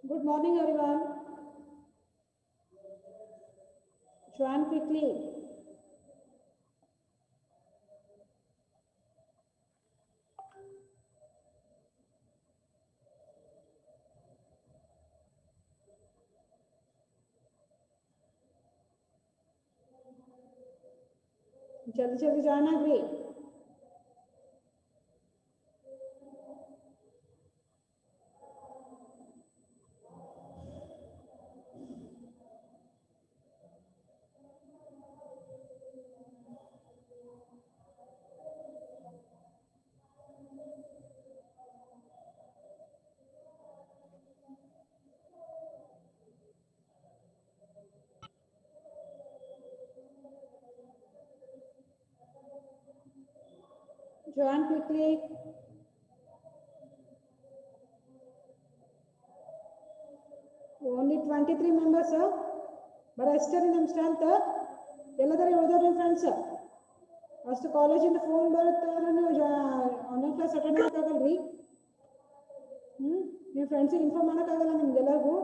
Good morning, everyone. Join quickly. जल्दी जल्दी join agree. Join quickly. Only 23 members, but I still in strength. ಎಲ್ಲದರ ಉಳಿದವ್ರಿ friends ಅಷ್ಟು ಕಾಲೇಜಿಂದ phone ಬರುತ್ತೆ ನೀವು ಆನ್ಲೈನ್ ಕ್ಲಾಸ್ ಅಟೆಂಡ್ ಮಾಡೋಕ್ಕಾಗಲ್ರಿ. ನಿಮ್ಮ ಫ್ರೆಂಡ್ಸಿಗೆ ಇನ್ಫಾರ್ಮ್ ಮಾಡೋಕ್ಕಾಗಲ್ಲ ನಿಮ್ಗೆಲ್ಲರಿಗೂ.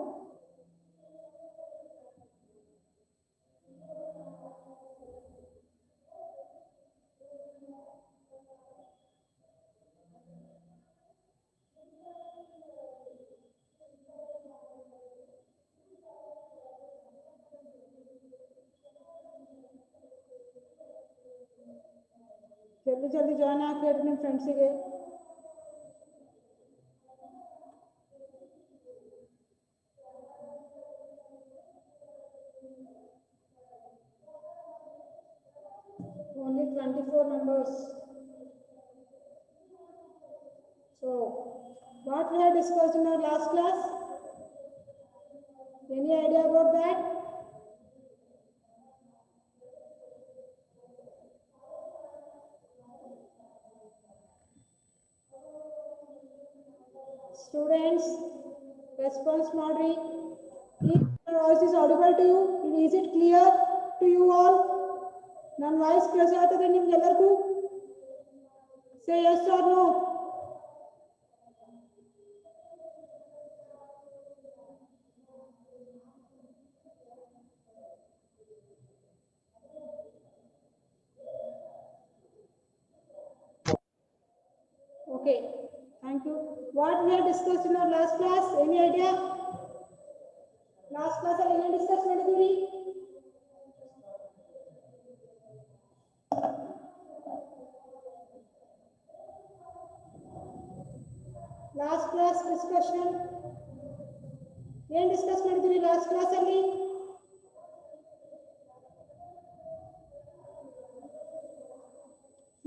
ಜಲ್ದಿ ಜಲ್ದಿ ಜಾಯ್ನ್ ಆಗ್ಬೇಕು ನಿಮ್ಮ ಫ್ರೆಂಡ್ಸಿಗೆ. Only 24 members. So, what we have discussed in our last class? Any idea about that? Students, response Madri. If your voice is audible to you, is it clear to you all? Nan voice ಕೇಳಿಸ ಆಗ್ತದೆ ನಿಮ್ಗೆಲ್ಲರಿಗೂ? Say yes or no. Okay, thank you. What we have discussed in our last class? Any idea? Last class ಅಲ್ಲಿ ಏನು discuss ಮಾಡಿದ್ದೀವಿ? Last class discussion ಏನು discuss ಮಾಡಿದ್ದೀವಿ last class ಅಲ್ಲಿ?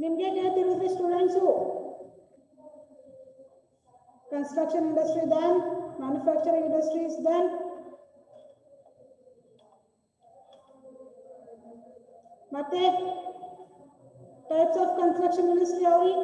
ನಿಮಗೆ ಹೇಳ್ತಿರೋದ್ರಿ students. Construction industry done, manufacturing industry is done. ಮತ್ತೆ types of construction industry ಯಾವ್ರಿ?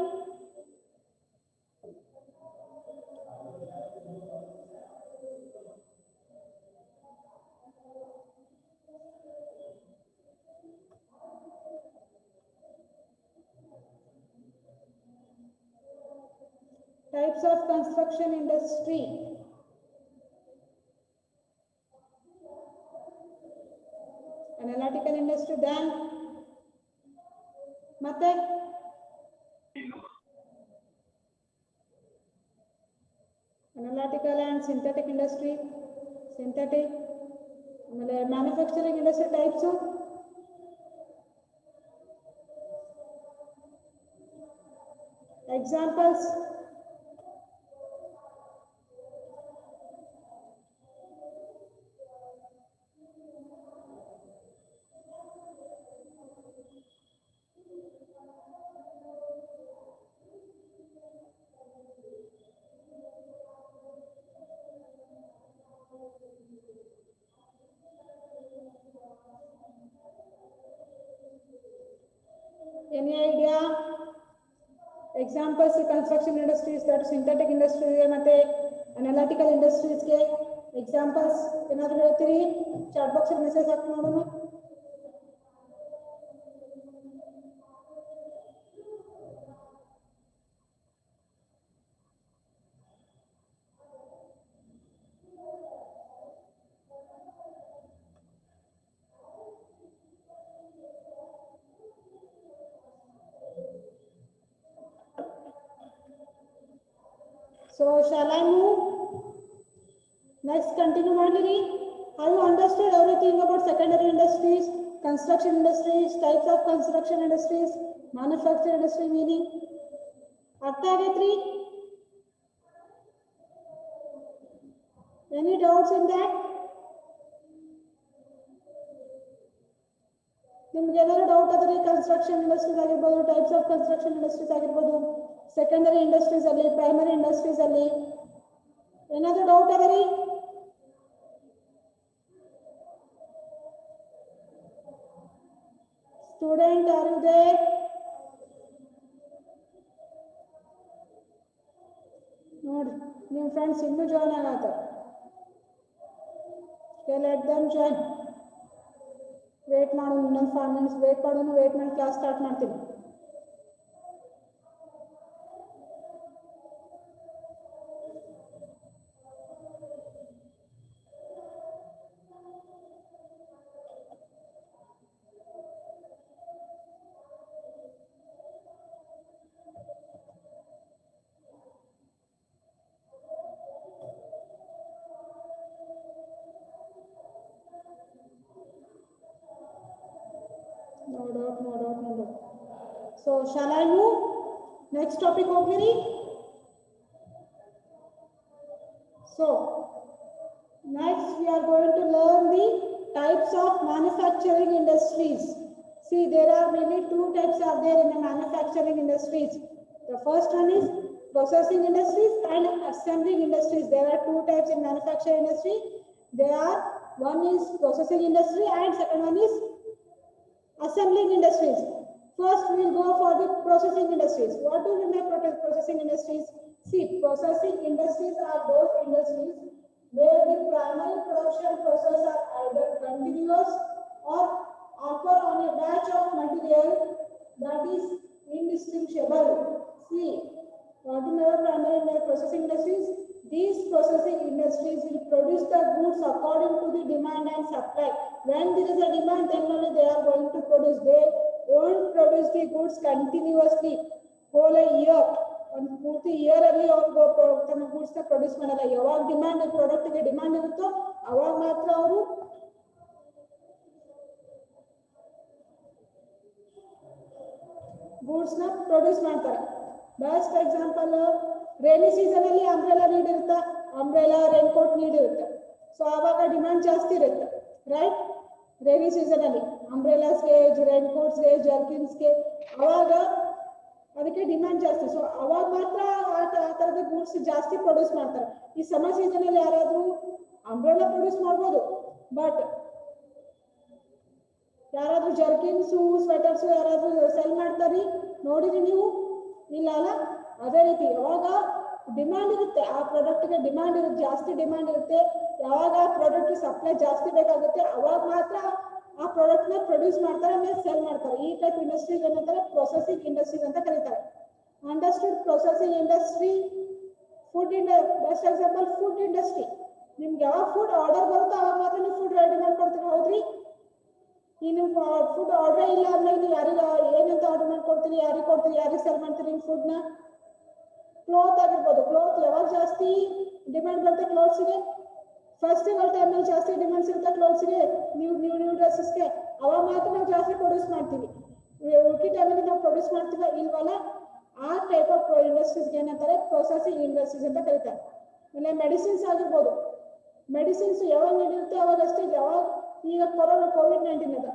Types of construction industry. Analytical industry done. ಮತ್ತೆ analytical and synthetic industry, synthetic. ಆಮೇಲೆ manufacturing industry types. Examples. Any idea? Examples construction industries, that synthetic industry ಮತ್ತೆ analytical industries ಗೆ examples ಏನಾದರೂ ಹೇಳ್ತೀರಿ? Chat box ಅಲ್ಲಿ message ಹಾಕಿ ನೋಡೋಣ. So shall I move? Next, continue ಮಾಡ್ಲಿರಿ. Have you understood everything about secondary industries, construction industries, types of construction industries, manufacturing industry meaning? ಅರ್ಥ ಆಗೈತ್ರಿ? Any doubts in that? ನಿಮ್ಗೆ ಏನಾದ್ರು doubt ಅದರಿ construction industries ಆಗಿರ್ಬೋದು, types of construction industries ಆಗಿರ್ಬೋದು, secondary industries ಅಲ್ಲಿ, primary industries ಅಲ್ಲಿ ಏನಾದ್ರು ಡೌಟ್ ಅದರಿ? Student are you there? ನೋಡಿ ನಿಮ್ಮ ಫ್ರೆಂಡ್ಸ್ ಇನ್ನೂ ಜಾಯ್ನ್ ಆಗತ್ತಾರ. Let them join. ವೇಟ್ ಮಾಡೋಣ, ಇನ್ನೊಂದು 5 minutes ವೇಟ್ ಮಾಡೋಣ. ವೇಟ್ ಮಾಡಿ ಕ್ಲಾಸ್ ಸ್ಟಾರ್ಟ್ ಮಾಡ್ತೀನಿ. No doubt. So shall I move? Next topic ಹೋಗ್ಲಿರಿ. So next we are going to learn the types of manufacturing industries. See, there are mainly 2 types are there in the manufacturing industries. The first one is processing industries and assembling industries. There are 2 types in manufacturing industry. One is processing industry and second one is assembling industries. First we will go for the processing industries. What do we mean by processing industries? See, processing industries are those industries where the primary production process are either continuous or occur on a batch of material that is indistinguishable. See, what do we mean by primary processing industries? These processing industries will produce the goods according to the demand and supply. When there is a demand, then only they are going to produce. They won't produce the goods continuously whole a year. ಒಂದು ಪೂರ್ತಿ year ಅಲ್ಲಿ ಅವರು ತಮ್ಮ goods ನ produce ಮಾಡಲ್ಲ. ಯಾವಾಗ demand product ಗೆ demand ಇರುತ್ತೋ ಅವಾಗ ಮಾತ್ರ ಅವರು ಗೂಡ್ಸ್ ನ ಪ್ರೊಡ್ಯೂಸ್ ಮಾಡ್ತಾರೆ. ಬೆಸ್ಟ್ ಎಕ್ಸಾಂಪಲ್, ರೇನಿ ಸೀಸನ್ ಅಲ್ಲಿ ಅಂಬ್ರೆಲಾ ನೀಡ್ ಇರುತ್ತೆ, ಅಂಬ್ರೆಲಾ ರೈನ್ ಕೋಟ್ ನೀಡ್ ಇರುತ್ತೆ. ಸೊ ಆವಾಗ ಡಿಮಾಂಡ್ ಜಾಸ್ತಿ ಇರುತ್ತೆ, ರೈಟ್? ರೇನಿ ಸೀಸನ್ ಅಲ್ಲಿ ಅಂಬ್ರೆಲಾಸ್ಗೆ, ರೈನ್ ಕೋಟ್ಸ್ಗೆ, ಜರ್ಕಿನ್ಸ್ಗೆ ಅವಾಗ ಅದಕ್ಕೆ ಡಿಮಾಂಡ್ ಜಾಸ್ತಿ. ಸೊ ಅವಾಗ ಮಾತ್ರ ಆ ತರದ ಗೂಡ್ಸ್ ಜಾಸ್ತಿ ಪ್ರೊಡ್ಯೂಸ್ ಮಾಡ್ತಾರೆ. ಈ ಸಮ್ಮರ್ ಸೀಸನ್ ಅಲ್ಲಿ ಯಾರಾದ್ರೂ ಅಂಬ್ರೆಲಾ ಪ್ರೊಡ್ಯೂಸ್ ಮಾಡ್ಬೋದು, ಬಟ್ ಯಾರಾದ್ರೂ ಜರ್ಕಿನ್ಸು, ಸ್ವೆಟರ್ಸು ಯಾರಾದ್ರೂ ಸೆಲ್ ಮಾಡ್ತಾರಿ ನೋಡಿರಿ ನೀವು? ಇಲ್ಲ ಅಲ್ಲ? ಅದೇ ರೀತಿ ಯಾವಾಗ ಡಿಮಾಂಡ್ ಇರುತ್ತೆ, ಆ ಪ್ರಾಡಕ್ಟ್ಗೆ ಡಿಮಾಂಡ್ ಇರುತ್ತೆ, ಜಾಸ್ತಿ ಡಿಮಾಂಡ್ ಇರುತ್ತೆ, ಯಾವಾಗ ಆ ಪ್ರಾಡಕ್ಟ್ ಸಪ್ಲೈ ಜಾಸ್ತಿ ಬೇಕಾಗುತ್ತೆ ಅವಾಗ ಮಾತ್ರ ಆ ಪ್ರಾಡಕ್ಟ್ ನ ಪ್ರೊಡ್ಯೂಸ್ ಮಾಡ್ತಾರೆ, ಆಮೇಲೆ ಸೆಲ್ ಮಾಡ್ತಾರೆ. ಈ ಟೈಪ್ ಇಂಡಸ್ಟ್ರೀಸ್ ಏನಂತಾರೆ? ಪ್ರೊಸೆಸಿಂಗ್ ಇಂಡಸ್ಟ್ರೀಸ್ ಅಂತ ಕರೀತಾರೆ. Understood? Processing industry, food best example food industry. ನಿಮ್ಗೆ ಯಾವಾಗ ಫುಡ್ ಆರ್ಡರ್ ಬರುತ್ತೋ ಅವಾಗ ಮಾತ್ರ ನೀವು ಫುಡ್ ರೆಡಿ ಮಾಡ್ಕೊಡ್ತೀವಿ, ಹೌದ್ರಿ? ಈ ನಿಮ್ಗೆ ಫುಡ್ ಆರ್ಡರ್ ಇಲ್ಲ ಅಂದಾಗ ನೀವು ಯಾರಿಗೆ ಏನಂತ ಆರ್ಡರ್ ಮಾಡ್ಕೊಡ್ತೀರಿ, ಯಾರಿಗೆ ಕೊಡ್ತೀರಿ, ಯಾರಿಗೆ ಸೆಲ್ ಮಾಡ್ತೀರಿ ನೀವು ಫುಡ್ನ? ಕ್ಲೋತ್ ಆಗಿರ್ಬೋದು. ಕ್ಲೋತ್ ಯಾವಾಗ ಜಾಸ್ತಿ ಡಿಮ್ಯಾಂಡ್ ಬರುತ್ತೆ ಕ್ಲೋತ್ಸ್ಗೆ? ಫೆಸ್ಟಿವಲ್ ಟೈಮಲ್ಲಿ ಜಾಸ್ತಿ ಡಿಮ್ಯಾಂಡ್ಸ್ ಇರುತ್ತೆ ಕ್ಲೋತ್ಸ್ಗೆ, ನ್ಯೂ ಡ್ರೆಸ್ಸಸ್ಗೆ. ಅವಾಗ ಮಾತ್ರ ನಾವು ಜಾಸ್ತಿ ಪ್ರೊಡ್ಯೂಸ್ ಮಾಡ್ತೀವಿ. ಉಳ್ಕಿ ಟೈಮಲ್ಲಿ ನಾವು ಪ್ರೊಡ್ಯೂಸ್ ಮಾಡ್ತೀವ ಇಲ್ವಲ್ಲ? ಆ ಟೈಪ್ ಆಫ್ ಇಂಡಸ್ಟ್ರೀಸ್ಗೆ ಏನಂತಾರೆ? ಪ್ರೊಸೆಸಿಂಗ್ ಇಂಡಸ್ಟ್ರೀಸ್ ಅಂತ ಕರೀತಾರೆ. ಆಮೇಲೆ ಮೆಡಿಸಿನ್ಸ್ ಆಗಿರ್ಬೋದು. ಮೆಡಿಸಿನ್ಸ್ ಯಾವಾಗ ನಡೆಯುತ್ತೆ ಅವಾಗ ಅಷ್ಟೇ. ಯಾವಾಗ ಈಗ ಕೋವಿಡ್-19 ಅದ,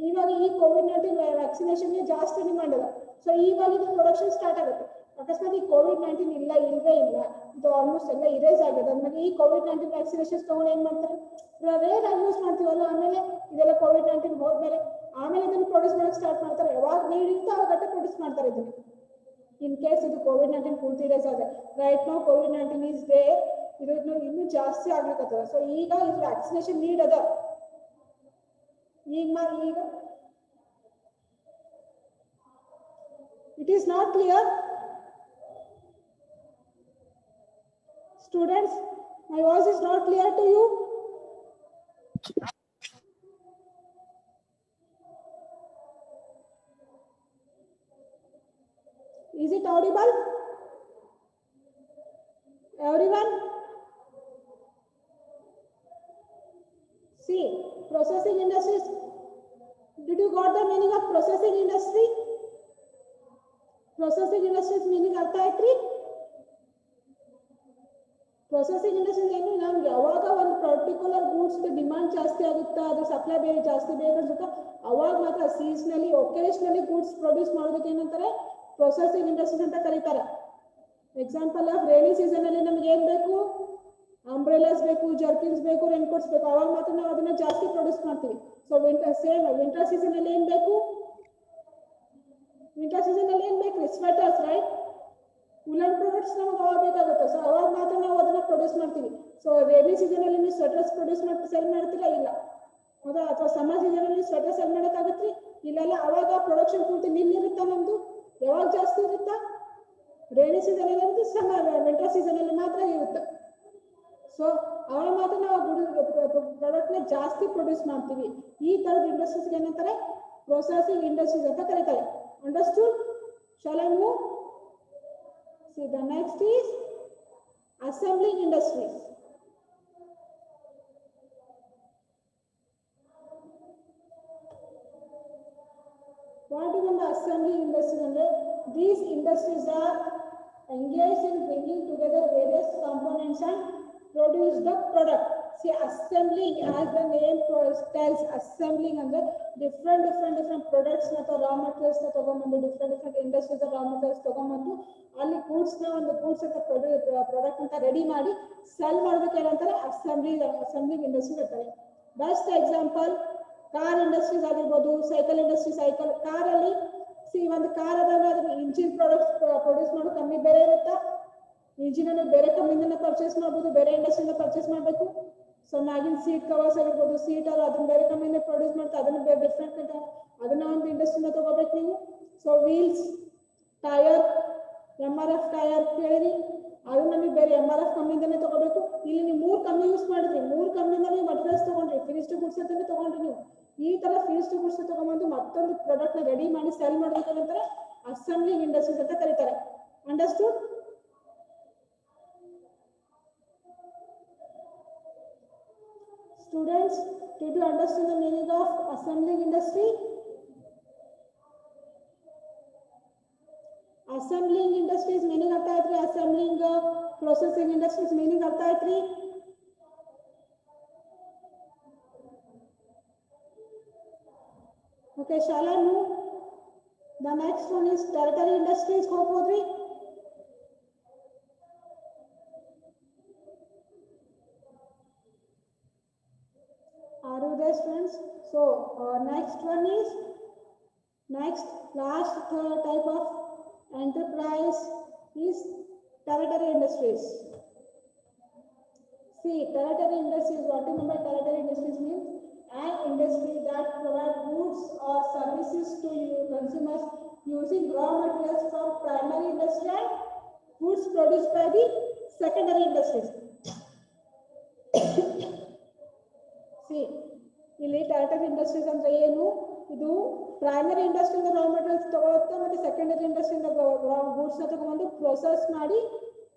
ಇವಾಗ ಈ ಕೋವಿಡ್-19 ವ್ಯಾಕ್ಸಿನೇಷನ್ಗೆ ಜಾಸ್ತಿ ಡಿಮಾಂಡ್ ಅದ. ಸೊ ಇವಾಗ ಇದು ಪ್ರೊಡಕ್ಷನ್ ಸ್ಟಾರ್ಟ್ ಆಗುತ್ತೆ. ಅಕಸ್ಮಾತ್ ಈ ಕೋವಿಡ್-19 ಇಲ್ವೇ ಇಲ್ಲ, ಇದು ಆಲ್ಮೋಸ್ಟ್ ಎಲ್ಲ ಇರೇಸ್ ಆಗಿದೆ ಅಂದ್ಮೇಲೆ ಈ ಕೋವಿಡ್-19 ವ್ಯಾಕ್ಸಿನೇಷನ್ಸ್ ತಗೊಂಡು ಏನ್ ಮಾಡ್ತಾರೆ? ರೇರ್ ಆಗಿ ಯೂಸ್ ಮಾಡ್ತೀವಲ್ಲ, ಆಮೇಲೆ ಇದೆಲ್ಲ ಕೋವಿಡ್-19 ಹೋದ್ಮೇಲೆ ಆಮೇಲೆ ಇದನ್ನು ಪ್ರೊಡ್ಯೂಸ್ ಮಾಡಕ್ಕೆ ಸ್ಟಾರ್ಟ್ ಮಾಡ್ತಾರೆ. ಯಾವಾಗ ನೀಡ್ ಇರುತ್ತೆ ಅವಾಗಟ್ಟೆ ಪ್ರೊಡ್ಯೂಸ್ ಮಾಡ್ತಾರೆ ಇದನ್ನು. ಇನ್ ಕೇಸ್ ಇದು ಕೋವಿಡ್-19 ಪೂರ್ತಿ ಇರೇಸ್ ಆಗಿದೆ, ರೈಟ್ ನೌ ಕೋವಿಡ್-19 ಈಸ್ ದೇರ್, ಇದು ಇನ್ನೂ ಜಾಸ್ತಿ ಆಗ್ಲಿಕ್ಕತ್ತದ. ಸೊ ಈಗ ಇದು ವ್ಯಾಕ್ಸಿನೇಷನ್ ನೀಡ್ ಅದ. ಈಗ it is not clear? Students, my voice is not clear to you? Is it audible? Everyone? See, processing industries. Did you got the meaning of processing industry? Processing industries meaning earth आयत्री? Processing industries ಏನು ನಮಗೆ ಯಾವಾಗ ಒಂದು particular goods demand ಜಾಸ್ತಿ ಆಗುತ್ತಾ ಅದು supply ಬೇರೆ ಜಾಸ್ತಿ ಬೇಕಾಗುತ್ತೆ ಅವಾಗ ಮಾತ್ರ ಸೀಸನಲಿ ಒಕೇಶನಲಿ ಗೂಡ್ಸ್ ಪ್ರೊಡ್ಯೂಸ್ ಮಾಡೋದಕ್ಕೆ ಏನಂತಾರೆ ಪ್ರೊಸೆಸಿಂಗ್ ಇಂಡಸ್ಟ್ರೀಸ್ ಅಂತ ಕರೀತಾರೆ. ಎಕ್ಸಾಂಪಲ್ ಆಫ್ ರೇನಿ ಸೀಸನ್ ಅಲ್ಲಿ ನಮಗೆ ಏನ್ ಬೇಕು ಅಂಬ್ರೆಲಾಸ್ ಬೇಕು ಜರ್ಕಿನ್ಸ್ ಬೇಕು ರೇನ್ ಕೋಟ್ಸ್ ಬೇಕು ಅವಾಗ ಮಾತ್ರ ನಾವು ಅದನ್ನ ಜಾಸ್ತಿ ಪ್ರೊಡ್ಯೂಸ್ ಮಾಡ್ತೀವಿ. ಸೊ ವಿಂಟರ್ ಸೀಸನ್ ಅಲ್ಲಿ ಏನ್ ಬೇಕು ವಿಂಟರ್ ಸೀಸನ್ ಅಲ್ಲಿ ಏನ್ ಬೇಕು ಸ್ವೆಟರ್ಸ್ ರೈಟ್ woolen products ನಮಗೆ ಅವಾಗ ಬೇಕಾಗುತ್ತೆ. ಸೊ ಅವಾಗ ಮಾತ್ರ ನಾವು ಅದನ್ನ ಪ್ರೊಡ್ಯೂಸ್ ಮಾಡ್ತೀವಿ. ಸೊ ರೇನಿ ಸೀಸನ್ ಅಲ್ಲಿ ನೀವು ಸ್ವೆಟರ್ಸ್ ಪ್ರೊಡ್ಯೂಸ್ ಮಾಡಿ ಸೆಲ್ ಮಾಡ್ತೀರಾ ಇಲ್ಲ ಹೌದಾ ಅಥವಾ ಸಮ್ಮರ್ ಸೀಸನ್ ಅಲ್ಲಿ ಸ್ವೆಟರ್ ಸೆಲ್ ಮಾಡೋಕ್ಕಾಗತ್ರಿ ಇಲ್ಲೆಲ್ಲ ಅವಾಗ ಪ್ರೊಡಕ್ಷನ್ ಪೂರ್ತಿ ನಿಲ್ಲಿರುತ್ತಾ ನಮ್ದು ಯಾವಾಗ ಜಾಸ್ತಿ ಇರುತ್ತಾ ರೇನಿ ಸೀಸನ್ ಅಲ್ಲಿ ಸಮ್ಮರ್ ವಿಂಟರ್ ಸೀಸನ್ ಅಲ್ಲಿ ಮಾತ್ರ ಇರುತ್ತೆ. ಸೊ ಅವಾಗ ಮಾತ್ರ ನಾವು ಪ್ರಾಡಕ್ಟ್ ನ ಜಾಸ್ತಿ ಪ್ರೊಡ್ಯೂಸ್ ಮಾಡ್ತೀವಿ. ಈ ತರದ ಇಂಡಸ್ಟ್ರೀಸ್ ಏನಂತಾರೆ ಪ್ರೊಸೆಸಿಂಗ್ ಇಂಡಸ್ಟ್ರೀಸ್ ಅಂತ ಕರೀತಾರೆ. Understood? Shall I move? See, the next is assembling industries. What do you mean by assembling industries? These industries are engaged in bringing together various components and produce the product. See, assembling, as the name tells, assembling and different products na raw materials na ತಗೊಂಡು different industries raw materials ತಗೊಂಡು ಅಲ್ಲಿ goods ನ ಒಂದು goods ಅಂತ product ಅಂತ ready ಮಾಡಿ cell ಮಾಡೋದಕ್ಕೆ ಏನಂತಾರೆ ಅಸೆಂಬ್ಲಿಂಗ್ ಇಂಡಸ್ಟ್ರೀಸ್ ಅಂತಾರೆ. ಬೆಸ್ಟ್ ಎಕ್ಸಾಂಪಲ್ ಕಾರ್ ಇಂಡಸ್ಟ್ರೀಸ್ ಆಗಿರ್ಬೋದು ಸೈಕಲ್ ಇಂಡಸ್ಟ್ರಿ. ಸೈಕಲ್ ಕಾರ್ ಅಲ್ಲಿ ಒಂದು ಕಾರ್ ಅದಾಗ ಅದ್ರ ಇಂಜಿನ್ ಪ್ರಾಡಕ್ಟ್ಸ್ ಪ್ರೊಡ್ಯೂಸ್ ಮಾಡೋ ಕಂಪನಿ ಬೇರೆ ಇರುತ್ತಾ ಇಂಜಿನ್ ಅನ್ನು ಬೇರೆ ಕಂಪನಿಯಿಂದ ಪರ್ಚೇಸ್ ಮಾಡ್ಬೋದು ಬೇರೆ ಇಂಡಸ್ಟ್ರಿಯಿಂದ ಪರ್ಚೇಸ್ ಮಾಡಬೇಕು. ಸೊ ಮ್ಯಾಗಿನ್ ಸೀಟ್ ಕವರ್ಸ್ ಆಗಿರ್ಬೋದು ಸೀಟ್ ಅಲ್ಲಿ ಅದನ್ನ ಬೇರೆ ಕಂಪನಿಯಿಂದ ಪ್ರೊಡ್ಯೂಸ್ ಮಾಡ್ತಾರೆ ಅದನ್ನ ಬೇರೆ ಡಿಫ್ರೆಂಟ್ ಅದನ್ನ ಒಂದು ಇಂಡಸ್ಟ್ರಿಯಿಂದ ತಗೋಬೇಕು ನೀವು. So wheels tyre MRF tyre ಕೇಳಿರಿ ಅದು ನಮಗೆ ಬೇರೆ MRF ಕಂಪನಿಯಿಂದನೇ ತಗೋಬೇಕು. ಇಲ್ಲಿ ನೀವು 3 ಕಂಪನಿ ಯೂಸ್ ಮಾಡಿದ್ರಿ 3 ಕಂಪನಿಯಿಂದ ನೀವು ಮಟೀರಿಯಲ್ಸ್ ತಗೊಂಡ್ರಿ ಫಿನಿಶ್ಡ್ ಗುಡ್ಸ್ ಅಂತಾನೆ ತಗೊಂಡ್ರಿ ನೀವು. ಈ ತರ ಫಿನಿಶ್ಡ್ ಗುಡ್ಸ್ ತಗೊಂಡ್ಬಂದು ಮತ್ತೊಂದು ಪ್ರಾಡಕ್ಟ್ ನ ರೆಡಿ ಮಾಡಿ ಸೆಲ್ ಮಾಡೋದಕ್ಕೆ ಏನಂತಾರೆ ಅಸೆಂಬ್ಲಿಂಗ್ ಇಂಡಸ್ಟ್ರೀಸ್ ಅಂತ ಕರೀತಾರೆ. Understood? Students, did you understand the meaning of assembling industry? Assembling industries meaning artha aitri assembling processing industries meaning artha aitri. Okay, shall I move? The next one is territory industries. Hopodri. Are you there, students? So next one is last third type of enterprise is territory industries. See, territory industries, what do you mean by territory industries means? An industry that provides goods or services to consumers using raw materials from primary industry and goods produced by the secondary industries. See, ಇಲ್ಲಿ territory industries ಅಂದ್ರೆ ಏನು ಇದು primary ಇಂಡಸ್ಟ್ರಿಯಿಂದ raw materials ತಗೊಳುತ್ತೆ ಮತ್ತೆ secondary ಇಂಡಸ್ಟ್ರಿಯಿಂದ goods ನ ತಗೊಂಡು process ಮಾಡಿ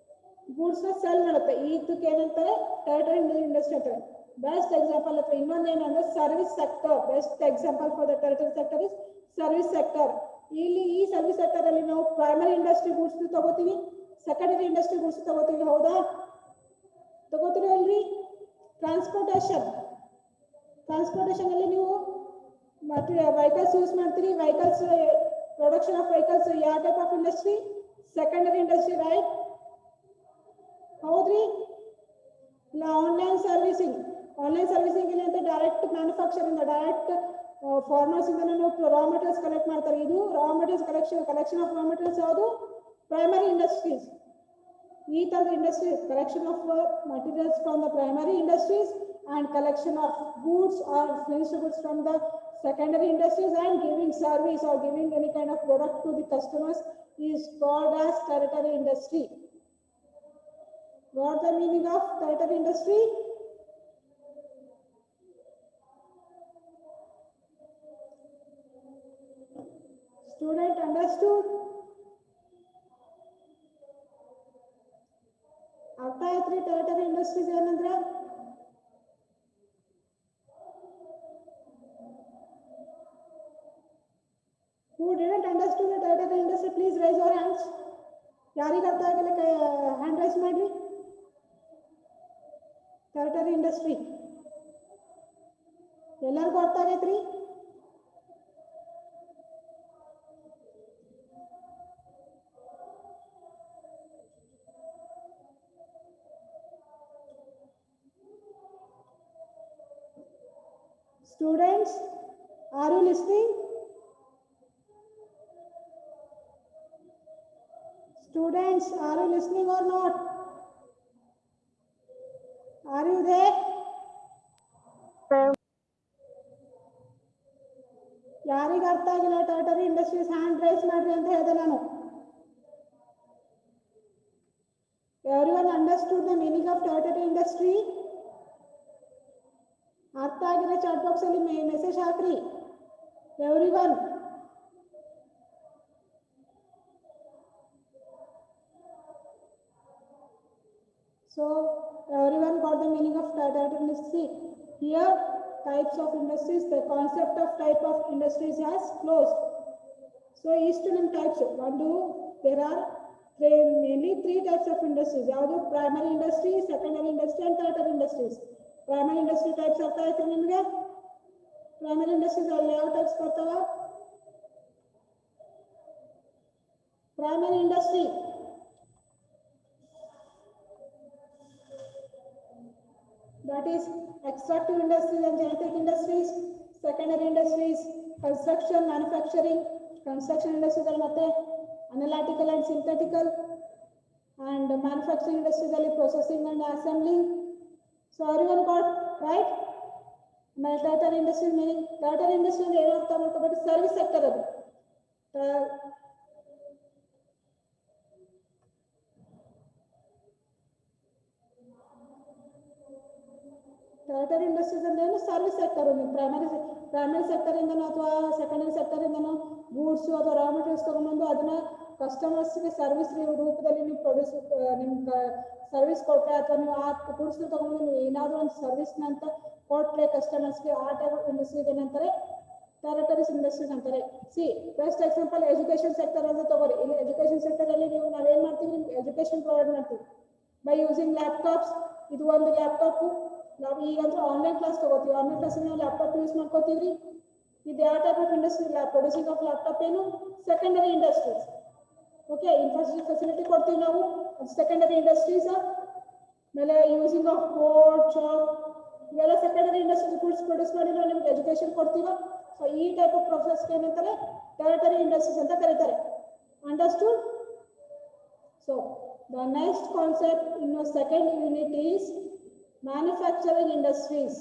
goods ನ ಸೆಲ್ ಮಾಡುತ್ತೆ. ಇದಕ್ಕೆ ಏನಂತಾರೆ ಟೆರಿಟರಿ ಇಂಡಸ್ಟ್ರಿ ಅಂತಾರೆ. ಬೆಸ್ಟ್ ಎಕ್ಸಾಂಪಲ್ ಅಥವಾ ಇನ್ನೊಂದು ಏನಂದ್ರೆ service sector. Best example for the territory sector is service sector. ಇಲ್ಲಿ ಈ ಸರ್ವಿಸ್ ಸೆಕ್ಟರ್ ಅಲ್ಲಿ ನಾವು ಪ್ರೈಮರಿ ಇಂಡಸ್ಟ್ರಿ ಗೂಡ್ಸ್ ತಗೋತೀವಿ ಸೆಕೆಂಡರಿ ಇಂಡಸ್ಟ್ರಿ ಗೂಡ್ಸ್ ತಗೋತೀವಿ ಹೌದಾ ತಗೋತೀವಿ ಅಲ್ರಿ. ಟ್ರಾನ್ಸ್ಪೋರ್ಟೇಷನ್ ಅಲ್ಲಿ ನೀವು ವೆಹಿಕಲ್ಸ್ ಯೂಸ್ ಮಾಡ್ತೀರಿ. ವೆಹಿಕಲ್ಸ್ ಪ್ರೊಡಕ್ಷನ್ ಆಫ್ ವೆಹಿಕಲ್ಸ್ ಯಾವ type of industry secondary industry right ಹೌದ್ರಿ. ಇಲ್ಲ ಆನ್ಲೈನ್ ಸರ್ವಿಸಿಂಗ್ ಇಲ್ಲಿ ಅಂತ ಡೈರೆಕ್ಟ್ ಮ್ಯಾನುಫ್ಯಾಕ್ಚರಿಂಗ್ ಡೈರೆಕ್ಟ್ ಫಾರ್ಮರ್ಸ್ ಇಂದ ನಾವು ರಾ ಮೆಟೀರಿಯಲ್ಸ್ ಕಲೆಕ್ಟ್ ಮಾಡ್ತಾರೆ. ಇದು raw materials collection of raw materials ಯಾವುದು ಪ್ರೈಮರಿ ಇಂಡಸ್ಟ್ರೀಸ್. ಈ ತರದ industry collection of materials from the primary industries and collection of goods or finished goods from the secondary industries and giving service or giving any kind of product to the customers is called as territory industry. What the meaning of territory industry? Student understood? ಅರ್ಥ ಆಯ್ತ್ರಿ territory industries ಏನಂದ್ರೆ who didn't understand the territory industry please raise your hands ಯಾರಿಗೆ ಅರ್ಥ ಆಗಿಲ್ಲ hand raise ಮಾಡ್ರಿ territory industry ಎಲ್ಲರಿಗೂ ಅರ್ಥ ಆಗೈತ್ರಿ Students, are you listening? Students, are you listening or not? Are you there? ಯಾರಿಗೆ ಅರ್ಥ ಆಗಿಲ್ಲ ಟೆರಿಟರಿ ಇಂಡಸ್ಟ್ರೀಸ್ ಹ್ಯಾಂಡ್ ರೈಸ್ ಮಾಡ್ರಿ ಅಂತ ಹೇಳಿದೆ ನಾನು. Everyone understood the meaning of territory industry? ಅರ್ಥ ಆಗಿದ್ರೆ ಚಾಟ್ ಬಾಕ್ಸ್ ಅಲ್ಲಿ ಮೆಸೇಜ್ ಹಾಕ್ರಿ. Everyone. So everyone got the meaning of territory industry. Here types of industries, the concept of type of industries has closed. So eastern types, there are mainly three types of industries. Yadu primary industry, secondary industry and tertiary industries. Primary industry types of primary industries are ಯಾವ types ಬರ್ತಾವ? Primary industry that is extractive industries and genetic industries. Secondary industries construction, manufacturing. Construction industries ಅಲ್ಲಿ ಮತ್ತೆ analytical and synthetical, and manufacturing industries ಅಲ್ಲಿ processing and assembling. So everyone got right? Tertiary industry meaning tertiary industry ಏನು ಅರ್ಥ ಮಾಡ್ಕೋಬೇಕು? Service sector ಅದು. Territory industries ಅಂದ್ರೆ ಏನು? Service sector. Primary sector ಇಂದನೋ ಅಥವಾ ಸೆಕೆಂಡರಿ ಸೆಕ್ಟರ್ ಇಂದನೋ ಗೂಡ್ಸ್ ಅಥವಾ ರಾ ಮೆಟೀರಿಯಲ್ಸ್ ತಗೊಂಡ್ಬಂದು ಅದನ್ನ ಕಸ್ಟಮರ್ಸ್ಗೆ ಸರ್ವಿಸ್ ರೂಪದಲ್ಲಿ ನೀವು ಪ್ರೊಡ್ಯೂಸ್ ನಿಮ್ಗೆ ಸರ್ವಿಸ್ ಕೊಟ್ಟರೆ ಅಥವಾ ನೀವು ಆ ಗೂಡ್ಸ್ನ ತಗೊಂಡು ನೀವು ಏನಾದರೂ ಒಂದು ಸರ್ವಿಸ್ನ ಅಂತ ಕೊಟ್ಟರೆ ಕಸ್ಟಮರ್ಸ್ಗೆ, ಆ ಟೈಪ್ ಆಫ್ ಇಂಡಸ್ಟ್ರೀಸ್ ಏನಂತಾರೆ? ಟೆರಿಟರೀಸ್ ಇಂಡಸ್ಟ್ರೀಸ್ ಅಂತಾರೆ. See best example education sector ಅಂತ ತಗೋರಿ. ಇಲ್ಲಿ ಎಜುಕೇಶನ್ ಸೆಕ್ಟರ್ ಅಲ್ಲಿ ನಾವೇನ್ ಮಾಡ್ತೀವಿ? ನಿಮ್ಗೆ ಎಜುಕೇಶನ್ ಪ್ರೊವೈಡ್ ಮಾಡ್ತೀವಿ ಬೈ ಯೂಸಿಂಗ್ ಲ್ಯಾಪ್ಟಾಪ್ಸ್. ಇದು ಒಂದು ಲ್ಯಾಪ್ಟಾಪ್. ನಾವು ಈಗಂತೂ ಆನ್ಲೈನ್ ಕ್ಲಾಸ್ ತಗೋತೀವಿ. ಆನ್ಲೈನ್ ಕ್ಲಾಸ್ ನಾವು ಲ್ಯಾಪ್ಟಾಪ್ ಯೂಸ್ ಮಾಡ್ಕೋತೀವ್ರಿ. ಇದು ಯಾವ type of industry? Producing of laptop ಏನು? Secondary industries. Okay, infrastructure facility ಕೊಡ್ತೀವಿ ನಾವು, ಅದು ಸೆಕೆಂಡರಿ ಇಂಡಸ್ಟ್ರೀಸ್. ಆಮೇಲೆ ಯೂಸಿಂಗ್ ಆಫ್ ಬೋರ್ಡ್, ಚಾಕ್, ಇವೆಲ್ಲ ಸೆಕೆಂಡರಿ ಇಂಡಸ್ಟ್ರೀಸ್. ಗೂಡ್ಸ್ ಪ್ರೊಡ್ಯೂಸ್ ಮಾಡಿ ನಾವು ನಿಮ್ಗೆ ಎಜುಕೇಶನ್ ಕೊಡ್ತೀವ. ಸೊ ಈ ಟೈಪ್ ಆಫ್ ಪ್ರೊಸೆಸ್ ಏನಂತಾರೆ? ಟೆರಿಟರಿ ಇಂಡಸ್ಟ್ರೀಸ್ ಅಂತ ಕರೀತಾರೆ. Understood? So the next concept in second unit is manufacturing industries.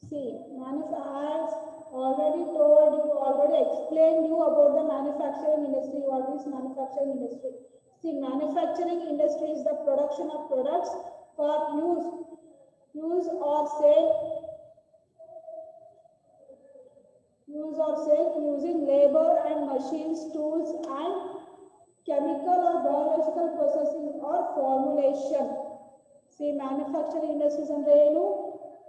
See, as already told you, already explained you about the manufacturing industry. What is manufacturing industry? See, manufacturing industry is the production of products for use or sale using labor and machines, tools and chemical or biological processing or formulation. See, manufacturing industries andre enu?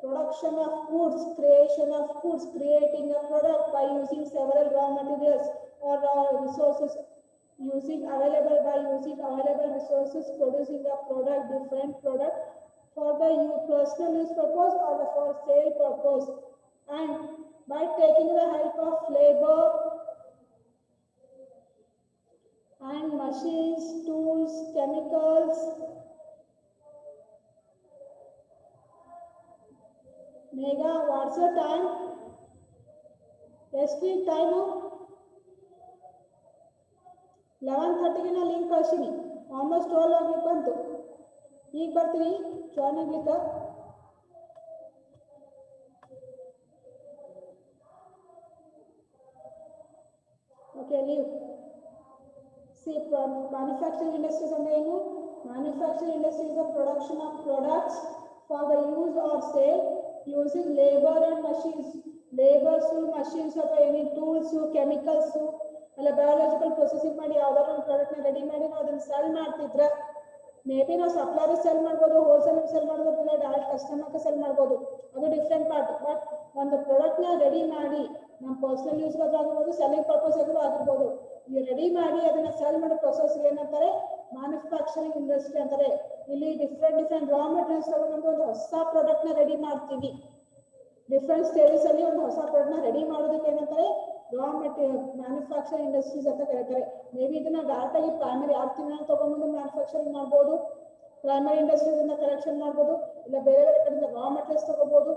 Production of goods, creation of goods, creating a product by using several raw materials or raw resources, using available resources, producing a product, different product for the personal use purpose or for sale purpose, and by taking the help of labor and machines, tools, chemicals. Mega, what's your time? ಎಷ್ಟು time? 11:30ಗೆ ನಾ link ಕಳಿಸಿನಿ. Almost 12 ಆಗ್ಲಿಕ್ಕೆ ಬಂತು. ಈಗ ಬರ್ತೀವಿ join ಆಗ್ಲಿಕ್ಕೆ. Okay, leave. See, manufacturing industries ಅಂದ್ರೆ ಏನು? Manufacturing industry is the production of products for the use or sale using labor and machines. Labours, machines ಅಥವಾ ಎನಿ ಟೂಲ್ಸ್, ಕೆಮಿಕಲ್ಸ್ ಅಲ್ಲ ಬಯೋಲಾಜಿಕಲ್ ಪ್ರೊಸೆಸಿಂಗ್ ಮಾಡಿ ಯಾವ್ದಾದ್ರು ಒಂದು ಪ್ರಾಡಕ್ಟ್ನ ರೆಡಿ ಮಾಡಿ ನಾವು ಅದನ್ನ ಸೆಲ್ ಮಾಡ್ತಿದ್ರೆ ಮೇ ಬಿ ನಾವು ಸಪ್ಲೈರಿಗೆ ಸೆಲ್ ಮಾಡ್ಬೋದು, ಹೋಲ್ಸೇಲ್ ಸೆಲ್ ಮಾಡ್ಬೋದು, ಇಲ್ಲ ಡೈರೆಕ್ಟ್ ಕಸ್ಟಮರ್ಗೆ ಸೆಲ್ ಮಾಡ್ಬೋದು, ಅದು ಡಿಫ್ರೆಂಟ್ ಪಾರ್ಟ್. ಬಟ್ ಒಂದು ಪ್ರಾಡಕ್ಟ್ನ ರೆಡಿ ಮಾಡಿ ನಮ್ಮ ಪರ್ಸನಲ್ ಯೂಸ್ಗೂ ಆಗಿರ್ಬೋದು, ಸೆಲ್ಲಿಂಗ್ ಪರ್ಪಸ್ಗೂ ಆಗಿರ್ಬೋದು, ಈ ರೆಡಿ ಮಾಡಿ ಅದನ್ನ ಸೆಲ್ ಮಾಡೋ ಪ್ರೊಸೆಸ್ ಏನಂತಾರೆ ಮ್ಯಾನುಫ್ಯಾಕ್ಚರಿಂಗ್ ಇಂಡಸ್ಟ್ರಿ ಅಂತಾರೆ. ಇಲ್ಲಿ ಡಿಫ್ರೆಂಟ್ ರಾ ಮೆಟೀರಿಯಲ್ಸ್ ತಗೊಂಡು ಒಂದು ಹೊಸ ಪ್ರಾಡಕ್ಟ್ನ ರೆಡಿ ಮಾಡ್ತೀವಿ. ಡಿಫ್ರೆಂಟ್ ಸ್ಟೇಜಸ್ ಅಲ್ಲಿ ಒಂದು ಹೊಸ ಪ್ರಾಡಕ್ಟ್ನ ರೆಡಿ ಮಾಡೋದಕ್ಕೆ ಏನಂತಾರೆ ರಾ ಮೆಟೀರಿಯಲ್ ಮ್ಯಾನುಫ್ಯಾಕ್ಚರಿಂಗ್ ಇಂಡಸ್ಟ್ರೀಸ್ ಅಂತ ಕರೀತಾರೆ. ಮೇ ಬಿ ಇದನ್ನ ಡೈರೆಕ್ಟ್ ಆಗಿ ಪ್ರೈಮರಿ ಆರ್ತಿನ ತಗೊಂಡ್ಬಂದು ಮ್ಯಾನುಫ್ಯಾಕ್ಚರಿಂಗ್ ಮಾಡ್ಬೋದು, ಪ್ರೈಮರಿ ಇಂಡಸ್ಟ್ರೀಸ್ ಇಂದ ಕಲೆಕ್ಷನ್ ಮಾಡ್ಬೋದು, ಇಲ್ಲ ಬೇರೆ ಬೇರೆ ಕಡೆಯಿಂದ ರಾ ಮೆಟೀರಿಯಲ್ಸ್ ತಗೋಬಹುದು.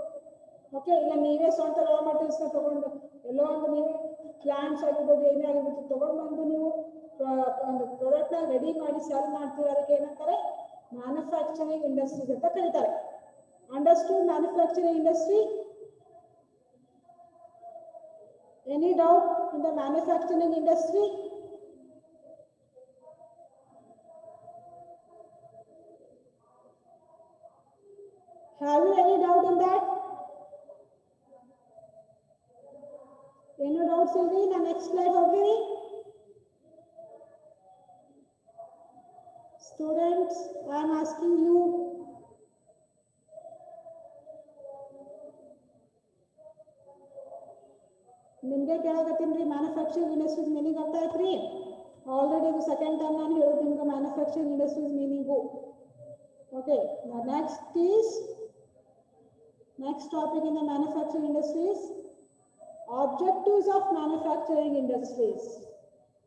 ಓಕೆ, ಇಲ್ಲ ನೀವೇ ಸ್ವಂತ ರಾ ಮೆಟೀರಿಯಲ್ಸ್ ನ ತಗೊಂಡು ಎಲ್ಲೋ ಒಂದು ನೀವೇ ಪ್ಲಾಂಟ್ಸ್ ಆಗಿರ್ಬೋದು, ಏನೇ ಆಗಿರ್ಬೋದು ತಗೊಂಡು ಬಂದು ನೀವು ಒಂದು ಪ್ರಾಡಕ್ಟ್ ನ ರೆಡಿ ಮಾಡಿ ಸೆಲ್ ಮಾಡ್ತೀವಿ. ಅದಕ್ಕೆ ಏನಂತಾರೆ ಮ್ಯಾನುಫ್ಯಾಕ್ಚರಿಂಗ್ ಇಂಡಸ್ಟ್ರೀಸ್ ಅಂತ ಕರೀತಾರೆ. Understood manufacturing industry? Any doubt in the manufacturing industry? Have you any doubt in that? Any doubts will be in the next slide already? Students, I am asking you. ನಿಮಗೆ ಕೇಳಕತ್ತೀನಿ manufacturing industries meaning ಅರ್ಥ ಆಯ್ತ್ರಿ? Already ಇದು second time ನಾನು ಹೇಳೋದು ನಿಮ್ಗೆ manufacturing industries meaning. Okay, next topic in the manufacturing industries, objectives of manufacturing industries.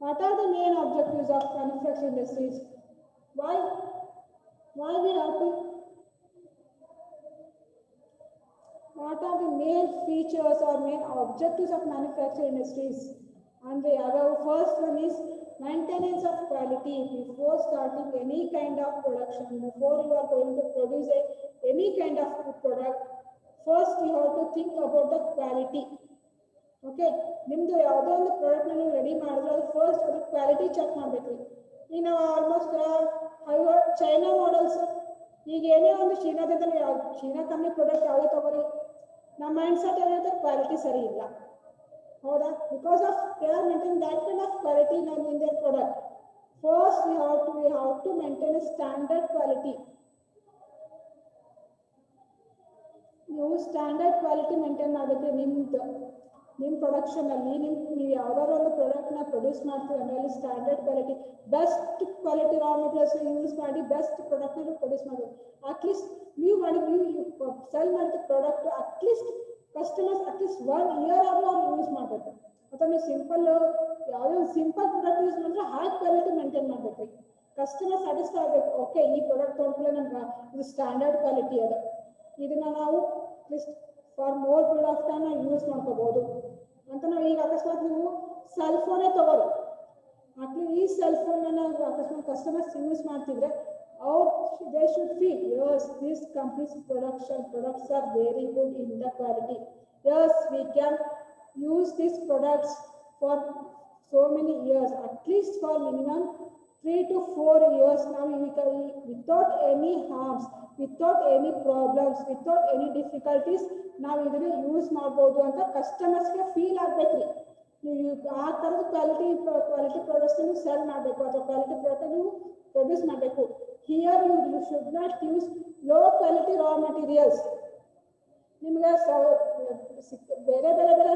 What are the main objectives of manufacturing industries? Why we have to? What are the main features or main objectives of manufacturing industries? And the other first one is maintenance of quality. Before starting any kind of production, before you are going to produce any kind of product, first you have to think about the quality. Okay, ನಿಮ್ದು ಯಾವುದೋ ಒಂದು product ನೀವು ready ಮಾಡಿದ್ರೆ ಅದು first ಅದು quality check ಮಾಡ್ಬೇಕ್ರಿ. ಈಗ ನಾವು ಆಲ್ಮೋಸ್ಟ್ ಚೈನಾ ಮಾಡೆಲ್ಸ್, ಈಗ ಏನೇ ಒಂದು ಚೀನಾದಿಂದ ಚೀನಾ ಕಂಪ್ನಿ ಪ್ರಾಡಕ್ಟ್ ಯಾವುದೇ ತಗೋರಿ, ನಮ್ಮ ಮೈಂಡ್ ಸೆಟ್ ಏನಿರುತ್ತೆ ಕ್ವಾಲಿಟಿ ಸರಿ ಇಲ್ಲ, ಹೌದಾ? Because of they are maintain that kind of quality in their product. First we have to maintain a standard quality. ನೀವು ಸ್ಟ್ಯಾಂಡರ್ಡ್ ಕ್ವಾಲಿಟಿ ಮೇಂಟೈನ್ ಮಾಡಬೇಕು. ನಿಮ್ಮ ಪ್ರೊಡಕ್ಷನ್ ಅಲ್ಲಿ ನೀವು ಯಾವ್ದಾದ್ರು ಒಂದು ಪ್ರಾಡಕ್ಟ್ ನ ಪ್ರೊಡ್ಯೂಸ್ ಮಾಡ್ತೀವಿ ಅಂದ್ರೆ ಅಲ್ಲಿ standard quality, best quality raw materials use ಮಾಡಿ ಬೆಸ್ಟ್ ಪ್ರಾಡಕ್ಟ್ ನ ಪ್ರೊಡ್ಯೂಸ್ ಮಾಡಬೇಕು. ಅಟ್ಲೀಸ್ಟ್ ನೀವು ಸೆಲ್ ಮಾಡಿದ product at least customers at least 1 year ಆದ್ರೂ ಅವ್ರು ಯೂಸ್ ಮಾಡಬೇಕು. ಅಥವಾ ನೀವು ಯಾವುದೇ ಸಿಂಪಲ್ ಪ್ರಾಡಕ್ಟ್ ಯೂಸ್ ಮಾಡಿದ್ರೆ ಹೈ ಕ್ವಾಲಿಟಿ ಮೇಂಟೈನ್ ಮಾಡಬೇಕು. ಕಸ್ಟಮರ್ ಸ್ಯಾಟಿಸ್ಫೈ ಆಗಬೇಕು. ಓಕೆ, ಈ ಪ್ರಾಡಕ್ಟ್ ತೊಗೊಂಡ್ರೆ ನಮ್ಗೆ ಇದು ಸ್ಟ್ಯಾಂಡರ್ಡ್ ಕ್ವಾಲಿಟಿ ಅದ, ಇದನ್ನ ನಾವು at least for more period of time ನಾವು ಯೂಸ್ ಮಾಡ್ಕೋಬಹುದು ಅಂತ. ನಾವು ಈಗ ಅಕಸ್ಮಾತ್ ನೀವು ಸೆಲ್ ಫೋನೇ ತಗೋರಿ, ಅಟ್ಲೀಸ್ಟ್ ಈ ಸೆಲ್ ಫೋನ್ ನಾವು ಅಕಸ್ಮಾತ್ ಕಸ್ಟಮರ್ಸ್ ಯೂಸ್ ಮಾಡ್ತಿದ್ರೆ they should feel, yes, this company's products are very good in the quality. Yes, we can use these products for so many years, at least for minimum 3 to 4 years. Now we can, without any harms, without any problems, without any difficulties, ನಾವು ಇದನ್ನ use ಮಾಡ್ಬೋದು ಅಂತ ಕಸ್ಟಮರ್ಸ್ಗೆ feel ಆಗ್ಬೇಕ್ರಿ. ನೀವು ಆ ಥರದ quality products ನೀವು sell ಮಾಡಬೇಕು ಅಥವಾ ಕ್ವಾಲಿಟಿ ಪ್ರಾಡಕ್ಟ್ ನೀವು ಪ್ರೊಡ್ಯೂಸ್ ಮಾಡಬೇಕು. Here you should not use low quality raw materials. ನಿಮ್ಗೆ ಬೇರೆ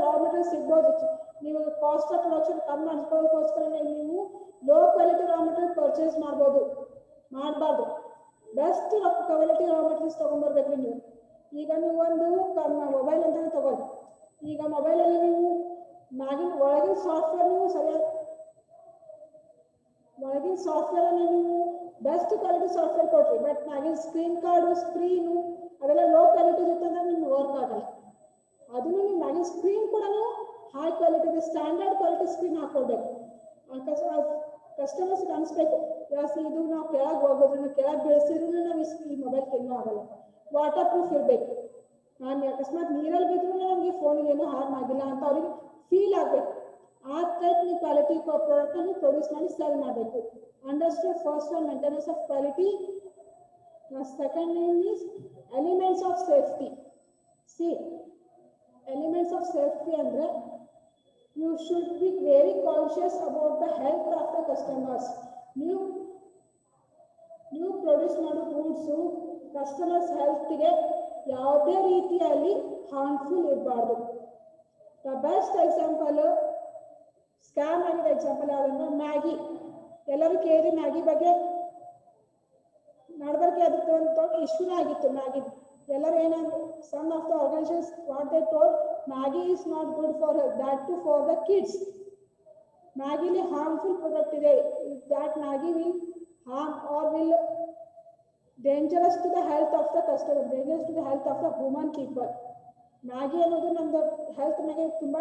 ರಾ ಮೆಟೀರಿಯಲ್ಸ್ ಸಿಗ್ಬೋದು. ನೀವು ಕಾಸ್ಟ್ ಆಫ್ ಪ್ರೊಡಕ್ಷನ್ ಕಮ್ಮಿ ಮಾಡ್ಕೊಳ್ಳೋದಕ್ಕೋಸ್ಕರ ನೀವು low quality raw material purchase ಮಾಡಬಾರ್ದು. ಬೆಸ್ಟ್ ಕ್ವಾಲಿಟಿ ರಾ ಮೆಟೀರಿಯಲ್ಸ್ ತೊಗೊಂಡ್ಬರ್ಬೇಕ್ರಿ ನೀವು. ಈಗ ನೀವು ಒಂದು ಮೊಬೈಲ್ ಅಂತಾನೆ ತಗೊಳ್ಳಿ. ಈಗ ಮೊಬೈಲಲ್ಲಿ ನೀವು ಒಳಗಿನ ಸಾಫ್ಟ್ವೇರ್ ನೀವು ಒಳಗಿನ ಸಾಫ್ಟ್ವೇರ್ ಅನ್ನು ನೀವು ಬೆಸ್ಟ್ ಕ್ವಾಲಿಟಿ ಸಾಫ್ಟ್ವೇರ್ ಕೊಟ್ರಿ, ಬಟ್ ಮ್ಯಾಗಿನ ಸ್ಕ್ರೀನ್ ಕಾರ್ಡು ಸ್ಕ್ರೀನು ಅದೆಲ್ಲ ಲೋ ಕ್ವಾಲಿಟಿ ಇತ್ತಂದ್ರೆ ನಿಮ್ಗೆ ವರ್ಕ್ ಆಗಲ್ಲ. ಅದನ್ನು ನೀವು ಮ್ಯಾಗಿನ ಸ್ಕ್ರೀನ್ ಕೂಡ ನೀವು high quality standard quality screen ಹಾಕೊಳ್ಬೇಕು. ಕಸ್ಟಮರ್ಸ್ಗೆ ಅನಿಸ್ಬೇಕು, ಜಾಸ್ತಿ ಇದು ನಾವು ಕೆಳಗೆ ಹೋಗೋದ್ರಿಂದ ಕೆಳಗೆ ಬೀಳಿಸಿದ್ರು ನಾವು ಈ ಮೊಬೈಲ್ ಏನೂ ಆಗಲ್ಲ. ವಾಟರ್ ಪ್ರೂಫ್ ಇರಬೇಕು. ನಾನು ಅಕಸ್ಮಾತ್ ನೀರಲ್ಲಿ ಬಿದ್ರೂ ನಮಗೆ ಫೋನಿಗೆ ಏನೂ ಹಾರ್ಮ್ ಆಗಿಲ್ಲ ಅಂತ ಅವ್ರಿಗೆ ಫೀಲ್ ಆಗಬೇಕು. ಆ ಟೈಪ್ ನೀವು ಕ್ವಾಲಿಟಿ ಪ್ರಾಡಕ್ಟ್ ಅನ್ನು ಪ್ರೊಡ್ಯೂಸ್ ಮಾಡಿ ಸೆಲ್ ಮಾಡಬೇಕು. Understand? First one maintenance of quality. Second name is elements of safety. See elements of safety ಅಂದರೆ you should be very conscious about the health of the customers. ನೀವು produce ಮಾಡೋ goods customers ಹೆಲ್ತ್ಗೆ ಯಾವುದೇ ರೀತಿಯಲ್ಲಿ harmful ಇರಬಾರ್ದು. The best example scam ಆಗಿರೋ example ಯಾವುದಂದ್ರೆ Maggi. ಎಲ್ಲರೂ ಕೇಳಿ ಮ್ಯಾಗಿ ಬಗ್ಗೆ ನಡಬರ್ಕೆ ಅದಕ್ಕೆ ಒಂದು ದೊಡ್ಡ ಇಶ್ಯೂನೇ ಆಗಿತ್ತು ಮ್ಯಾಗಿ. ಎಲ್ಲರೂ ಏನಂದ್ರೆ some of the organisations what they told Maggi is not good for that to for the kids. ಮ್ಯಾಗಿಲಿ ಹಾರ್ಮ್ಫುಲ್ ಪ್ರಾಡಕ್ಟ್ ಇದೆ. That Maggi will harm or will dangerous to the health of the customer, dangerous to the health of the human people. Maggi ಅನ್ನೋದು ನಮ್ದು health ಮೇಲೆ ತುಂಬ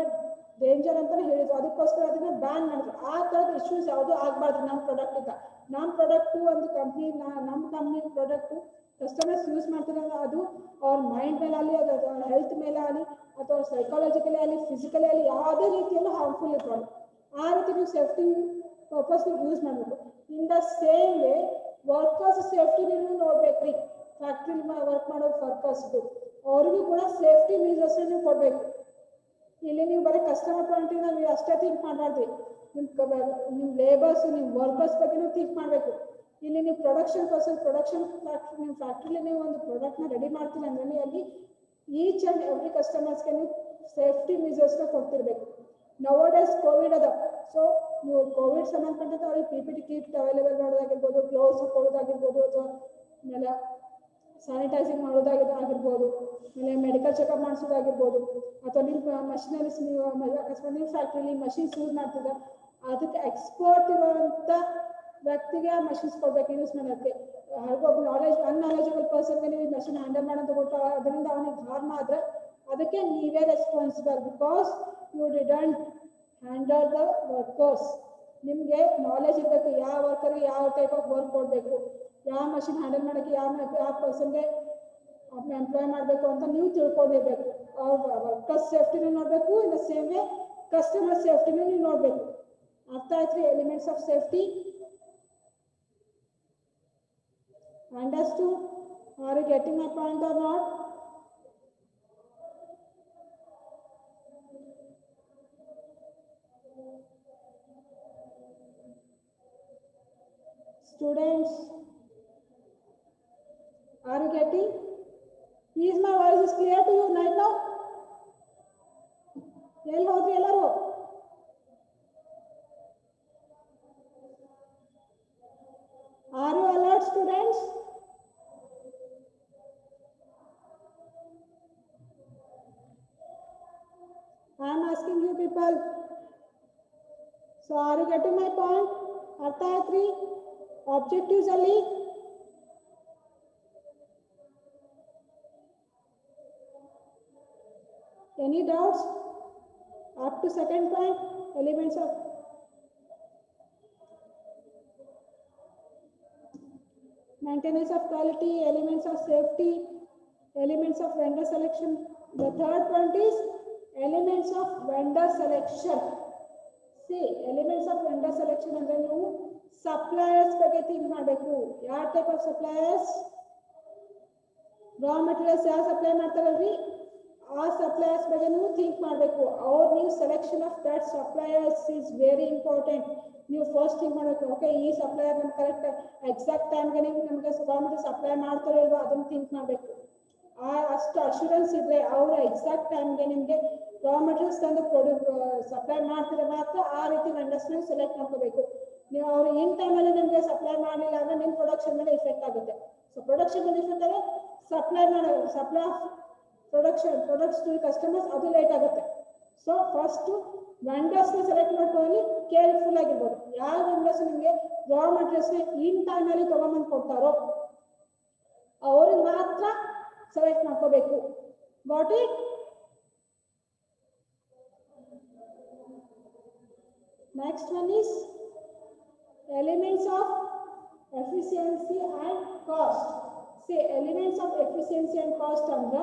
danger ಅಂತಲೇ ಹೇಳಿದ್ರು. ಅದಕ್ಕೋಸ್ಕರ ಅದನ್ನ ಬ್ಯಾನ್ ಮಾಡಿದ್ರು. ಆ ಥರದ ಇಶ್ಯೂಸ್ ಯಾವುದೂ ಆಗಬಾರ್ದು ನಮ್ಮ ಪ್ರಾಡಕ್ಟಿಂದ. ನಮ್ಮ ಪ್ರಾಡಕ್ಟು ಒಂದು ಕಂಪ್ನಿ ನಮ್ಮ ಕಂಪ್ನಿ ಪ್ರಾಡಕ್ಟು ಕಸ್ಟಮರ್ಸ್ ಯೂಸ್ ಮಾಡ್ತಾರೆ ಅದು ಅವ್ರ ಮೈಂಡ್ ಮೇಲೆ ಆಗಲಿ ಅದು ಅವ್ರ ಹೆಲ್ತ್ ಮೇಲೆ ಆಗಲಿ ಅಥವಾ ಸೈಕಾಲಜಿಕಲಿ ಆಗಲಿ ಫಿಸಿಕಲಿ ಆಗಲಿ ಯಾವುದೇ ರೀತಿಯಲ್ಲೂ ಹಾರ್ಮ್ಫುಲ್ ಇರಬಾರ್ದು. ಆ ರೀತಿ ನೀವು ಸೇಫ್ಟಿ ಪರ್ಪಸ್ ಯೂಸ್ ಮಾಡಬೇಕು. ಇನ್ the same way workers safety ನೀವು ನೋಡ್ಬೇಕ್ರಿ. ಫ್ಯಾಕ್ಟ್ರಿ ವರ್ಕ್ ಮಾಡೋ ವರ್ಕರ್ಸ್ದು ಅವ್ರಿಗೂ ಕೂಡ ಸೇಫ್ಟಿ ಮೆಜರ್ಸ್ ನೀವು ಕೊಡಬೇಕು. ಇಲ್ಲಿ ನೀವು ಬರೀ ಕಸ್ಟಮರ್ ಪಾಯಿಂಟಿಂದ ನೀವು ಅಷ್ಟೇ ಥಿಂಕ್ ಮಾಡಬಾರ್ದು. ನಿಮ್ಮ ಲೇಬರ್ಸ್ ನಿಮ್ಮ ವರ್ಕರ್ಸ್ ಬಗ್ಗೆನೂ ಥಿಂಕ್ ಮಾಡಬೇಕು. ಇಲ್ಲಿ ನೀವು ಪ್ರೊಡಕ್ಷನ್ ನಿಮ್ಮ ಫ್ಯಾಕ್ಟ್ರಿಲಿ ನೀವು ಒಂದು ಪ್ರಾಡಕ್ಟ್ನ ರೆಡಿ ಮಾಡ್ತೀನಿ ಅಂದರೆ ಅಲ್ಲಿ ಈಚ್ ಆ್ಯಂಡ್ ಎವ್ರಿ ಕಸ್ಟಮರ್ಸ್ಗೆ ನೀವು ಸೇಫ್ಟಿ ಮೆಜರ್ಸ್ನ ಕೊಡ್ತಿರ್ಬೇಕು. ನವಡೇಸ್ ಕೋವಿಡ್ ಅದ. ಸೊ ನೀವು ಕೋವಿಡ್ ಸಂಬಂಧಪಟ್ಟಂತೆ ಅವ್ರಿಗೆ PPT ಕಿಟ್ ಅವೈಲೇಬಲ್ ಮಾಡೋದಾಗಿರ್ಬೋದು, ಗ್ಲೌಸ್ ಹಾಕೊಳ್ಳೋದಾಗಿರ್ಬೋದು, ಅಥವಾ ಆಮೇಲೆ ಸ್ಯಾನಿಟೈಸಿಂಗ್ ಮಾಡೋದಾಗಿರ್ಬೋದು, ಆಮೇಲೆ ಮೆಡಿಕಲ್ ಚೆಕಪ್ ಮಾಡಿಸೋದಾಗಿರ್ಬೋದು, ಅಥವಾ ನಿಮ್ಮ ಮಷಿನರೀಸ್ ಅಕಸ್ಮಾತ್ ನಿಮ್ಮ ಫ್ಯಾಕ್ಟ್ರಿಲಿ ಮಷಿನ್ಸ್ ಯೂಸ್ ಮಾಡ್ತಿದ್ದ ಅದಕ್ಕೆ ಎಕ್ಸ್ಪರ್ಟ್ ಇರುವಂಥ ವ್ಯಕ್ತಿಗೆ ಆ ಮಷಿನ್ಸ್ ಕೊಡ್ಬೇಕು ಯೂಸ್ ಮಾಡೋಕ್ಕೆ. ಒಬ್ಬ ಅನ್ನಾಲೆಜಬಲ್ ಪರ್ಸನ್ಗೆ ನೀವು ಮಷಿನ್ ಹ್ಯಾಂಡಲ್ ಮಾಡೋದು ಕೊಟ್ಟು ಅದರಿಂದ ಅವನಿಗೆ ಹಾರ್ಮ್ ಆದರೆ ಅದಕ್ಕೆ ನೀವೇ responsible. Because you didn't handle the workers. ನಿಮಗೆ ನಾಲೆಜ್ ಇರಬೇಕು ಯಾವ ವರ್ಕರ್ಗೆ ಯಾವ ಟೈಪ್ ಆಫ್ ವರ್ಕ್ ಕೊಡಬೇಕು, ಯಾವ ಮಷಿನ್ ಹ್ಯಾಂಡಲ್ ಮಾಡೋಕ್ಕೆ ಯಾವ ಪರ್ಸನ್ಗೆ ಎಂಪ್ಲಾಯ್ ಮಾಡಬೇಕು ಅಂತ ನೀವು ತಿಳ್ಕೊಂಡಿರ್ಬೇಕು. ಅವ್ರ ವರ್ಕರ್ಸ್ ಸೇಫ್ಟಿನೂ ನೋಡಬೇಕು, in the same way customer ಸೇಫ್ಟಿನೂ ನೀವು ನೋಡಬೇಕು. ಅರ್ಥ ಆಯ್ತು? Elements of safety understood? Are you getting my point are not? Students, are you getting? Is my voice is clear to you right now? ಎಲ್ಲಿ ಹೋದ್ರಿ ಎಲ್ಲರೂ? Are you alert, students? I am asking you people. So are you getting my point? ಅರ್ಥ ಆಯ್ತ್ರಿ? Objectives ಅಲ್ಲಿ any doubts up to second point? Elements of maintenance of quality, elements of safety, elements of vendor selection. The third point is elements of vendor selection. See, elements of vendor selection ಅಂದ್ರೆ ನೀವು suppliers ಬಗ್ಗೆ think ಮಾಡಬೇಕು. ಯಾವ type of suppliers? Raw materials ಯಾರು supply ಮಾಡ್ತಾರಲ್ರಿ ಆ suppliers ಬಗ್ಗೆ ನೀವು think ಮಾಡಬೇಕು. ನೀವು selection of that suppliers is very important. ನೀವು ಫಸ್ಟ್ ಥಿಂಕ್ ಮಾಡಬೇಕು, ಓಕೆ ಈ ಸಪ್ಲೈಯರ್ ನಮ್ಗೆ ಕರೆಕ್ಟ್ ಎಕ್ಸಾಕ್ಟ್ ಟೈಮ್ಗೆ ನೀವು ನಮಗೆ ರಾ ಮೆಟೀರಿಯಲ್ ಸಪ್ಲೈ ಮಾಡ್ತಾರೋ ಇಲ್ವೋ ಅದನ್ನು ಥಿಂಕ್ ಮಾಡಬೇಕು. ಅಷ್ಟು ಅಶ್ಯೂರೆನ್ಸ್ ಇದ್ರೆ ಅವರು ಎಕ್ಸಾಕ್ಟ್ ಟೈಮ್ಗೆ ನಿಮಗೆ ರಾ ಮೆಟೀರಿಯಲ್ಸ್ ತಂದು ಸಪ್ಲೈ ಮಾಡ್ತಾರೆ ಮಾತ್ರ ಆ ರೀತಿ ವೆಂಡರ್ಸ್ನ ಸೆಲೆಕ್ಟ್ ಮಾಡ್ಕೋಬೇಕು. ನೀವು ಅವ್ರು ಇನ್ ಟೈಮಲ್ಲಿ ನಿಮಗೆ ಸಪ್ಲೈ ಮಾಡಲಿಲ್ಲ ಅಂದ್ರೆ ನಿಮ್ಮ ಪ್ರೊಡಕ್ಷನ್ ಮೇಲೆ ಇಫೆಕ್ಟ್ ಆಗುತ್ತೆ. ಸೊ ಪ್ರೊಡಕ್ಷನ್ ಮೇಲೆ ಇಫೆಕ್ಟ್ ಆದರೆ supply of products to customers ಅದು ಲೇಟ್ ಆಗುತ್ತೆ. ಸೊ ಫಸ್ಟ್ ವೆಂಡರ್ಸ್ನ ಸೆಲೆಕ್ಟ್ ಮಾಡ್ಕೊಳ್ಳಿ, ಕೇರ್ಫುಲ್ ಆಗಿರ್ಬೋದು. ಯಾವ ವೆಂಡರ್ಸ್ ನಿಮಗೆ ರಾ ಮೆಟೀರಿಯಲ್ಸ್ನ ಇನ್ ಟೈಮಲ್ಲಿ ತೊಗೊಂಬಂದು ಕೊಡ್ತಾರೋ ಅವ್ರಿಗೆ ಮಾತ್ರ ಸೆಲೆಕ್ಟ್ ಮಾಡ್ಕೋಬೇಕು. Got it? Next one is elements of efficiency and cost. See, elements of efficiency and cost ಅಂದ್ರೆ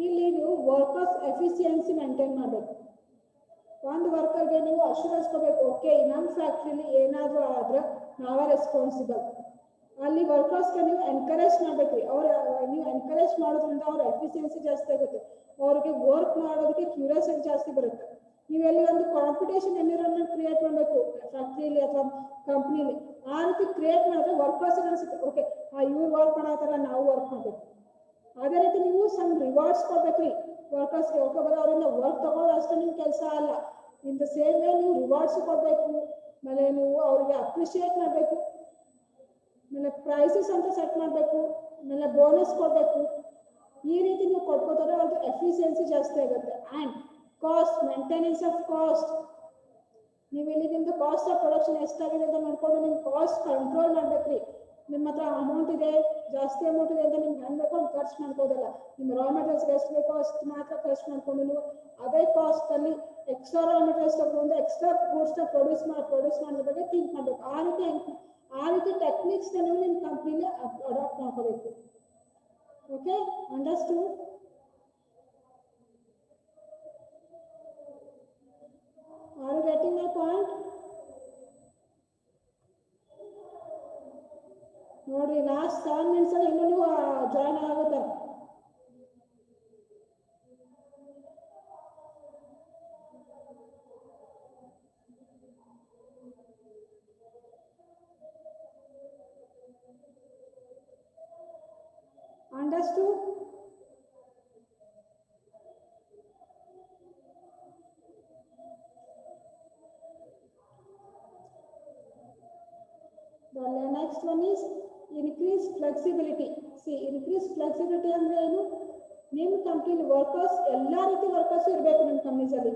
ಇಲ್ಲಿ ನೀವು ವರ್ಕರ್ಸ್ ಎಫಿಷಿಯನ್ಸಿ ಮೇಂಟೈನ್ ಮಾಡಬೇಕು. ಒಂದು ವರ್ಕರ್ಗೆ ನೀವು ಅಶ್ಯೂರೆನ್ಸ್ ಕೊಡಬೇಕು, ಓಕೆ ನಮ್ಮ ಫ್ಯಾಕ್ಟ್ರಿಲಿ ಏನಾದರೂ ಆದ್ರೆ ನಾವೇ ರೆಸ್ಪಾನ್ಸಿಬಲ್. ಅಲ್ಲಿ ವರ್ಕರ್ಸ್ಗೆ ನೀವು ಎನ್ಕರೇಜ್ ಮಾಡಬೇಕು. ನೀವು ಎನ್ಕರೇಜ್ ಮಾಡೋದ್ರಿಂದ ಅವ್ರ ಎಫಿಷಿಯನ್ಸಿ ಜಾಸ್ತಿ ಆಗುತ್ತೆ. ಅವ್ರಿಗೆ ವರ್ಕ್ ಮಾಡೋದಕ್ಕೆ ಕ್ಯೂರಿಯಾಸಿಟಿ ಜಾಸ್ತಿ ಬರುತ್ತೆ. ನೀವೆಲ್ಲಿ ಒಂದು ಕಾಂಪಿಟೇಷನ್ ಎನ್ವಿರಾನ್ಮೆಂಟ್ ಕ್ರಿಯೇಟ್ ಮಾಡಬೇಕು ಫ್ಯಾಕ್ಟ್ರಿಲಿ ಅಥವಾ ಕಂಪ್ನಿಲಿ, ಆ ರೀತಿ ಕ್ರಿಯೇಟ್ ಮಾಡಿದ್ರೆ ವರ್ಕರ್ಸ್ ಅನಿಸುತ್ತೆ ಓಕೆ ಇವ್ರು ವರ್ಕ್ ಮಾಡತ್ತಾರ ನಾವು ವರ್ಕ್ ಮಾಡಬೇಕು. ಅದೇ ರೀತಿ ನೀವು ಸಮ್ ರಿವಾರ್ಡ್ಸ್ ಕೊಡ್ಬೇಕ್ರಿ ವರ್ಕರ್ಸ್ಗೆ. ಓಕೆ ಬರೋ ಅವರಿಂದ ವರ್ಕ್ ತಗೊಳ್ಳೋದು ಅಷ್ಟೇ ನಿಮ್ಮ ಕೆಲಸ ಅಲ್ಲ, ಇನ್ ದ ಸೇಮ್ ವೇ ನೀವು ರಿವಾರ್ಡ್ಸ್ ಕೊಡಬೇಕು, ಆಮೇಲೆ ನೀವು ಅವ್ರಿಗೆ ಅಪ್ರಿಷಿಯೇಟ್ ಮಾಡಬೇಕು, ಆಮೇಲೆ ಪ್ರೈಸಸ್ ಅಂತ ಸೆಟ್ ಮಾಡಬೇಕು, ಆಮೇಲೆ ಬೋನಸ್ ಕೊಡಬೇಕು. ಈ ರೀತಿ ನೀವು ಕೊಟ್ಕೋತಾರೆ ಅವ್ರದ್ದು ಎಫಿಷಿಯನ್ಸಿ ಜಾಸ್ತಿ ಆಗುತ್ತೆ. And cost, maintenance of cost, ನೀವು ಇಲ್ಲಿ ನಿಮ್ದು ಕಾಸ್ಟ್ ಆಫ್ ಪ್ರೊಡಕ್ಷನ್ ಎಷ್ಟಾಗಿದೆ ಅಂತ ನೋಡ್ಕೊಂಡು ನಿಮ್ಮ ಕಾಸ್ಟ್ ಕಂಟ್ರೋಲ್ ಮಾಡ್ಬೇಕ್ರಿ. ನಿಮ್ಮ ಹತ್ರ ಅಮೌಂಟ್ ಇದೆ, ಜಾಸ್ತಿ ಅಮೌಂಟ್ ಇದೆ ಅಂತ ನಿಮ್ಗೆ ಹೆಂಗೆ ಬೇಕೋ ಖರ್ಚು ಮಾಡ್ಕೋದಲ್ಲ. ನಿಮ್ಮ ರಾ ಮೆಟೀರಿಯಲ್ಸ್ ಎಷ್ಟು ಬೇಕೋ ಅಷ್ಟು ಮಾತ್ರ ಖರ್ಚು ಮಾಡ್ಕೊಂಡು ನೀವು ಅದೇ ಕಾಸ್ಟಲ್ಲಿ ಎಕ್ಸ್ಟ್ರಾ ರಾ ಮೆಟೀರಿಯಲ್ಸ್ ತಗೊಂಡು ಎಕ್ಸ್ಟ್ರಾ ಗೂಡ್ಸ್ನ ಪ್ರೊಡ್ಯೂಸ್ ಮಾಡೋದ್ರ ಬಗ್ಗೆ ಥಿಂಕ್ ಮಾಡಬೇಕು. ಆ ರೀತಿ ಟೆಕ್ನಿಕ್ಸ್ನ ನೀವು ನಿಮ್ಮ ಕಂಪ್ನಿಲಿ ಅಡಾಪ್ಟ್ ಮಾಡ್ಕೋಬೇಕು. Okay, understood? Are you getting my point? ನೋಡ್ರಿ ಲಾಸ್ಟ್ 7 minutes ಅಲ್ಲಿ ಇನ್ನೂ ನೀವು ಜಾಯ್ನ್ ಆಗುತ್ತೆ. Understood? The next one is increase flexibility. See, increase flexibility ಅಂದ್ರೆ ಏನು? ನಿಮ್ಮ ಕಂಪ್ನಿ ವರ್ಕರ್ಸ್ ಎಲ್ಲ ರೀತಿ ವರ್ಕರ್ಸ್ ಇರಬೇಕು ನಿಮ್ಮ ಕಂಪ್ನೀಸ್ ಅಲ್ಲಿ.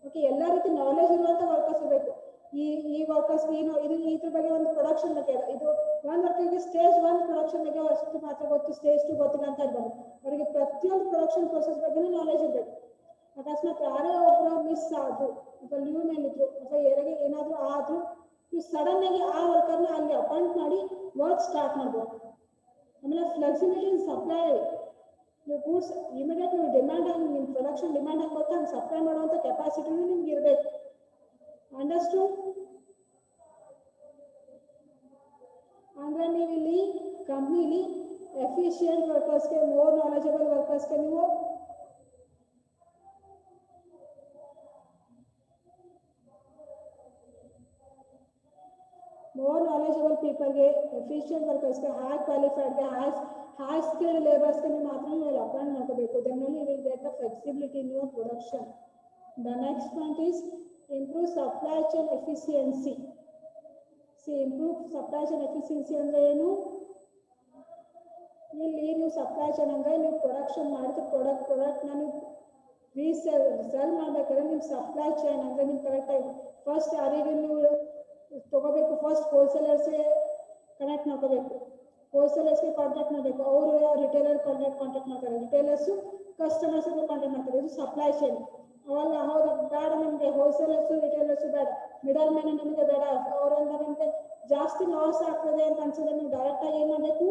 ಓಕೆ, ಎಲ್ಲ ರೀತಿ ನಾಲೆಜ್ ಇರುವಂತ ವರ್ಕರ್ಸ್ ಇರಬೇಕು. ಈ ವರ್ಕರ್ಸ್ ಏನು ಇದ್ರ ಬಗ್ಗೆ ಒಂದು ಪ್ರೊಡಕ್ಷನ್ ಬಗ್ಗೆ ಇದು ಒಂದು ವರ್ಕಿಗೆ ಸ್ಟೇಜ್ 1 ಪ್ರೊಡಕ್ಷನ್ ಬಗ್ಗೆ ಅಷ್ಟು ಮಾತ್ರ ಗೊತ್ತು, ಸ್ಟೇಜ್ 2 ಗೊತ್ತಿಲ್ಲ ಅಂತ ಇರ್ಬೋದು. ಅವರಿಗೆ ಪ್ರತಿಯೊಂದು ಪ್ರೊಡಕ್ಷನ್ ಪ್ರೊಸೆಸ್ ಬಗ್ಗೆ ನಾಲೆಜ್ ಇರಬೇಕು. ಅಕಸ್ಮಾತ್ ಯಾರೇ ಒಬ್ಬರು ಮಿಸ್ ಆದ್ರು ಅಥವಾ ಲೀವ್ ಮೇಲಿದ್ರು ಅಥವಾ ಯಾರಿಗೆ ಏನಾದರೂ ಆದ್ರೂ ನೀವು ಸಡನ್ ಆಗಿ ಆ ವರ್ಕರ್ನ ಅಲ್ಲಿ ಅಪಾಯಿಂಟ್ ಮಾಡಿ ವರ್ಕ್ ಸ್ಟಾರ್ಟ್ ಮಾಡ್ಬೋದು. ಆಮೇಲೆ ಫ್ಲೆಕ್ಸಿಬಿಲಿಟಿ ಇನ್ ಸಪ್ಲೈ, ನೀವು ಗೂಡ್ಸ್ ಇಮಿಡಿಯೇಟ್ ನೀವು ಡಿಮ್ಯಾಂಡ್ ಆಗಿ ನಿಮ್ಮ ಪ್ರೊಡಕ್ಷನ್ ಡಿಮ್ಯಾಂಡ್ ಆಗಿ ಗೊತ್ತಾ ಹಂಗೆ ಸಪ್ಲೈ ಮಾಡುವಂಥ ಕೆಪಾಸಿಟಿನೂ ನಿಮ್ಗೆ ಇರಬೇಕು. ಅಂಡರ್ಸ್ಟೂಡ್? ಅಂದ್ರೆ ನೀವು ಇಲ್ಲಿ ಕಂಪ್ನಿಲಿ ಎಫಿಷಿಯಂಟ್ ವರ್ಕರ್ಸ್ಗೆ, ಮೋರ್ ನಾಲೆಜಬಲ್ ವರ್ಕರ್ಸ್ಗೆ ನೀವು more knowledgeable people ಗೆ, efficient workers ಗೆ, high qualified ಗೆ, high skilled laborers ಗೆ ನೀವು ಮಾತ್ರ ನೀವು ಅಪಾಯಿಂಟ್ ಮಾಡ್ಕೋಬೇಕು. then only you will get the flexibility in your production. The next point is improve supply chain efficiency. See, improve supply chain efficiency ಅಂದ್ರೆ ಏನು? ಇಲ್ಲಿ ನೀವು ಸಪ್ಲೈ ಚೈನ್ ಅಂದ್ರೆ ನೀವು ಪ್ರೊಡಕ್ಷನ್ ಮಾಡಿದ ಪ್ರಾಡಕ್ಟ್ನ ನೀವು ಸೆಲ್ ಮಾಡ್ಬೇಕಾದ್ರೆ ನಿಮ್ಮ ಸಪ್ಲೈ ಚೈನ್ ಅಂದ್ರೆ ನೀವು ಕರೆಕ್ಟಾಗಿ ಫಸ್ಟ್ ಯಾರಿಗೆ ನೀವು ತಗೋಬೇಕು, ಫಸ್ಟ್ ಹೋಲ್ಸೇಲರ್ಸ್ಗೆ ಕನೆಕ್ಟ್ ಮಾಡ್ಕೋಬೇಕು, ಹೋಲ್ಸೇಲರ್ಸ್ಗೆ ಕಾಂಟ್ಯಾಕ್ಟ್ ಮಾಡಬೇಕು, ಅವರು ರಿಟೇಲರ್ ಕಾಂಟ್ಯಾಕ್ಟ್ ಮಾಡ್ತಾರೆ, ರಿಟೇಲರ್ಸು ಕಸ್ಟಮರ್ಸ್ಗೆ ಕಾಂಟ್ಯಾಕ್ಟ್ ಮಾಡ್ತಾರೆ. ಇದು ಸಪ್ಲೈ ಚೈನ್. ಅವಾಗ ಹೌದು ಬೇಡ ನಮಗೆ ಹೋಲ್ಸೇಲರ್ಸು ರಿಟೇಲರ್ಸು ಬೇಡ, ಮಿಡಲ್ ಮ್ಯಾನ್ ನಮಗೆ ಬೇಡ, ಅವರಿಂದ ನಮಗೆ ಜಾಸ್ತಿ ಲಾಸ್ ಆಗ್ತದೆ ಅಂತ ಅನ್ಸಿದ್ರೆ ನೀವು ಡೈರೆಕ್ಟಾಗಿ ಏನು ಮಾಡಬೇಕು,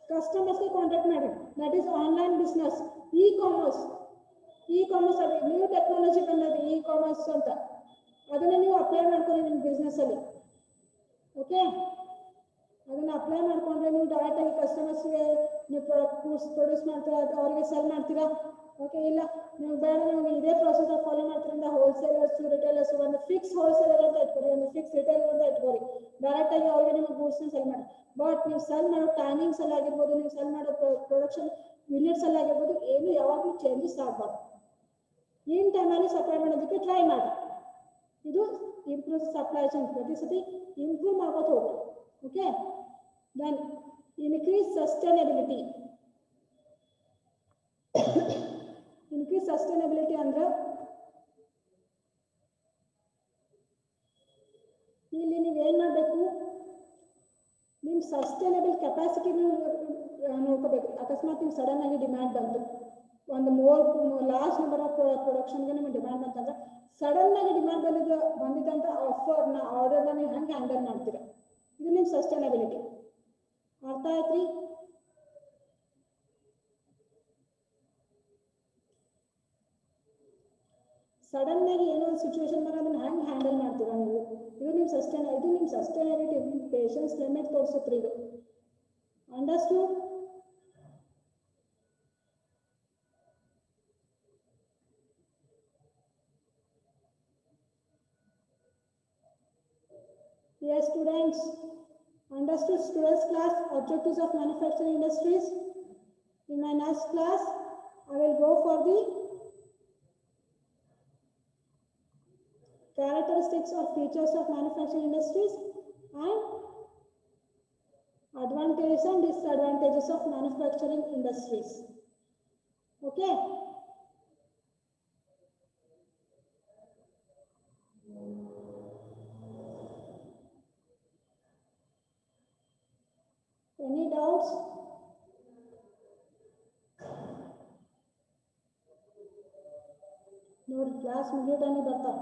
ಕಸ್ಟಮರ್ಸ್ಗೆ ಕಾಂಟ್ಯಾಕ್ಟ್ ಮಾಡಿ. That is online business, E commerce ಅದು ನ್ಯೂ ಟೆಕ್ನಾಲಜಿ ಬಂದದ್ದು ಇ ಕಾಮರ್ಸ್ ಅಂತ. ಅದನ್ನ ನೀವು ಅಪ್ಲೈ ಮಾಡ್ಕೊಳ್ಳಿ ನಿಮ್ಮ ಬಿಸ್ನೆಸ್ ಅಲ್ಲಿ. ಓಕೆ, ಅದನ್ನ ಅಪ್ಲೈ ಮಾಡ್ಕೊಂಡ್ರೆ ನೀವು ಡೈರೆಕ್ಟ್ ಆಗಿ ಕಸ್ಟಮರ್ಸ್ಗೆ ನೀವು ಪ್ರೊಡ್ಯೂಸ್ ಮಾಡ್ತೀರಾ, ಅವರಿಗೆ ಸೆಲ್ ಮಾಡ್ತೀರಾ. ಓಕೆ, ಇಲ್ಲ ನೀವು ಬೇಡ ನಮಗೆ ಇದೇ ಪ್ರೊಸೆಸ್ ಫಾಲೋ ಮಾಡ್ತೀರಿಂದ ಹೋಲ್ಸೇಲರ್ಸ್ ರಿಟೇಲರ್ಸ್ ಒಂದು ಫಿಕ್ಸ್ ಹೋಲ್ಸೇಲರ್ ಅಂತ ಇಟ್ಕೊರಿ, ಒಂದು ಫಿಕ್ಸ್ ರಿಟೇಲರ್ ಅಂತ ಇಟ್ಕೊರಿ. ಡೈರೆಕ್ಟ್ ಆಗಿ ಅವ್ರಿಗೆ ನಿಮಗೆ ಗೂಡ್ಸ್ನ ಸೆಲ್ ಮಾಡಿ. ಬಟ್ ನೀವು ಸೆಲ್ ಮಾಡೋ ಟೈಮಿಂಗ್ಸ್ ಅಲ್ಲಿ ಆಗಿರ್ಬೋದು, ನೀವು ಸೆಲ್ ಮಾಡೋ ಪ್ರೊಡಕ್ಷನ್ ಯೂನಿಟ್ಸ್ ಅಲ್ಲಿ ಆಗಿರ್ಬೋದು, ಏನು ಯಾವಾಗಲೂ ಚೇಂಜಸ್ ಆಗಬಾರ್ದು. ಇನ್ ಟೈಮಲ್ಲಿ ಸಪ್ಲೈ ಮಾಡೋದಕ್ಕೆ ಟ್ರೈ ಮಾಡಿ. ಇದು ಇಂಪ್ರೂವ್ ಸಪ್ಲೈ ಚೈನ್, ಪ್ರತಿ ಸತಿ ಇಂಪ್ರೂವ್ ಮಾಡ್ಕೋತ ಹೋಗಿ. Okay, then increase sustainability. Increase sustainability ಅಂದ್ರೆ ಇಲ್ಲಿ ನೀವೇನು ಮಾಡಬೇಕು, ನಿಮ್ಮ ಸಸ್ಟೈನಬಲ್ ಕೆಪಾಸಿಟಿ ನೋಡ್ಕೋಬೇಕು. ಅಕಸ್ಮಾತ್ ನಿಮ್ಗೆ ಸಡನ್ ಆಗಿ ಡಿಮ್ಯಾಂಡ್ ಬಂತು, ಒಂದು ಲಾರ್ಜ್ ನಂಬರ್ ಆಫ್ ಪ್ರೊಡಕ್ಷನ್ಗೆ ನಿಮಗೆ ಡಿಮ್ಯಾಂಡ್ ಬಂತಂದ್ರೆ ಸಡನ್ ಆಗಿ ಡಿಮ್ಯಾಂಡ್ ಬಂದಿದ್ದಂಥ ಆಫರ್ನ ಆರ್ಡರ್ನ ನೀವು ಹೆಂಗೆ ಹ್ಯಾಂಡಲ್ ಮಾಡ್ತೀರಾ, ಇದು ನಿಮ್ಮ ಸಸ್ಟೈನಬಿಲಿಟಿ. ಅರ್ಥ ಆಯ್ತ್ರಿ? ಸಡನ್ ಆಗಿ ಏನೋ ಒಂದು ಸಿಚುವೇಶನ್ ಬಂದ್ರೆ ಅದನ್ನ ಹೆಂಗೆ ಹ್ಯಾಂಡಲ್ ಮಾಡ್ತೀರಾ ನೀವು, ಇದು ನಿಮ್ಮ ಸಸ್ಟೈನಬಿಲಿಟಿ, ನಿಮ್ಮ ಪೇಷನ್ಸ್ ಲಿಮಿಟ್ ತೋರಿಸುತ್ರಿ ಇದು. Understood? Yes, students. Understood students class objectives of manufacturing industries. In my next class, I will go for the characteristics or features of manufacturing industries and advantages and disadvantages of manufacturing industries. Okay. Any doubts? ನೋಡಿ class ಮುಗಿಯೋಟನಿ ಬರ್ತಾರೆ.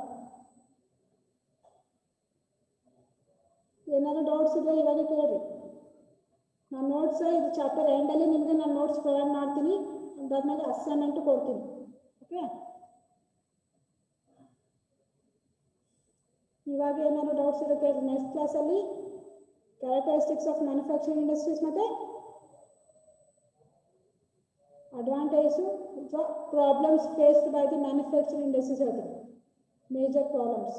ಏನಾದರೂ doubts ಇದ್ದರೆ ಇವಾಗ ಕೇಳ್ರಿ. ನಾನು notes ಇದು chapter ಎಂಡಲ್ಲಿ ನಿಮಗೆ ನಾನು ನೋಟ್ಸ್ ಪ್ರೊವೈಡ್ ಮಾಡ್ತೀನಿ, ಅದಾದ್ಮೇಲೆ ಅಸೈನ್ಮೆಂಟ್ ಕೊಡ್ತೀನಿ. ಓಕೆ, ಇವಾಗ ಏನಾದರೂ ಡೌಟ್ಸ್ ಇರೋ ಕೇಳ್ರಿ. ನೆಕ್ಸ್ಟ್ ಕ್ಲಾಸಲ್ಲಿ ಕ್ಯಾರೆಕ್ಟರಿಸ್ಟಿಕ್ಸ್ ಆಫ್ ಮ್ಯಾನುಫ್ಯಾಕ್ಚರಿಂಗ್ ಇಂಡಸ್ಟ್ರೀಸ್ ಮತ್ತು advantages or problems faced by the manufacturing industries are there. Major problems.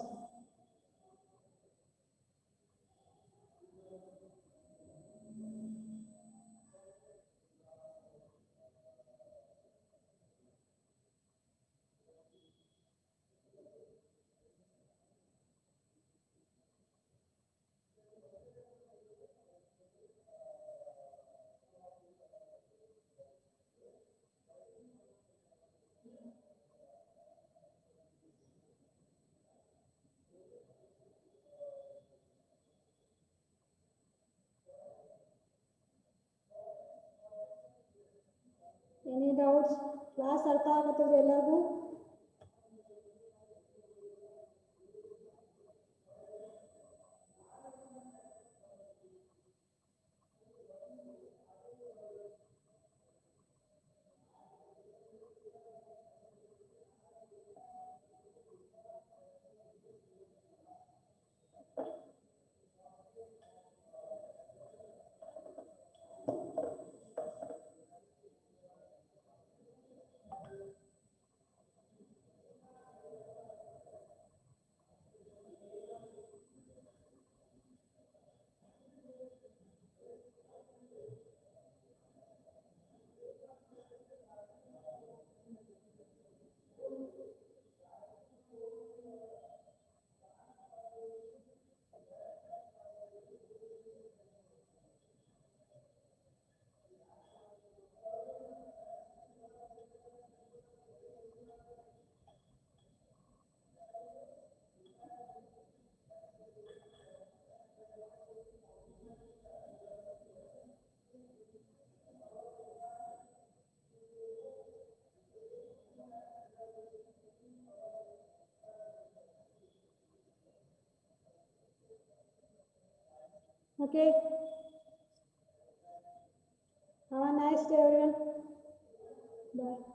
Any doubts? Class ಅರ್ಥ ಆಗುತ್ತದೆ ಎಲ್ಲರಿಗೂ? Okay. Have a nice day everyone. Bye.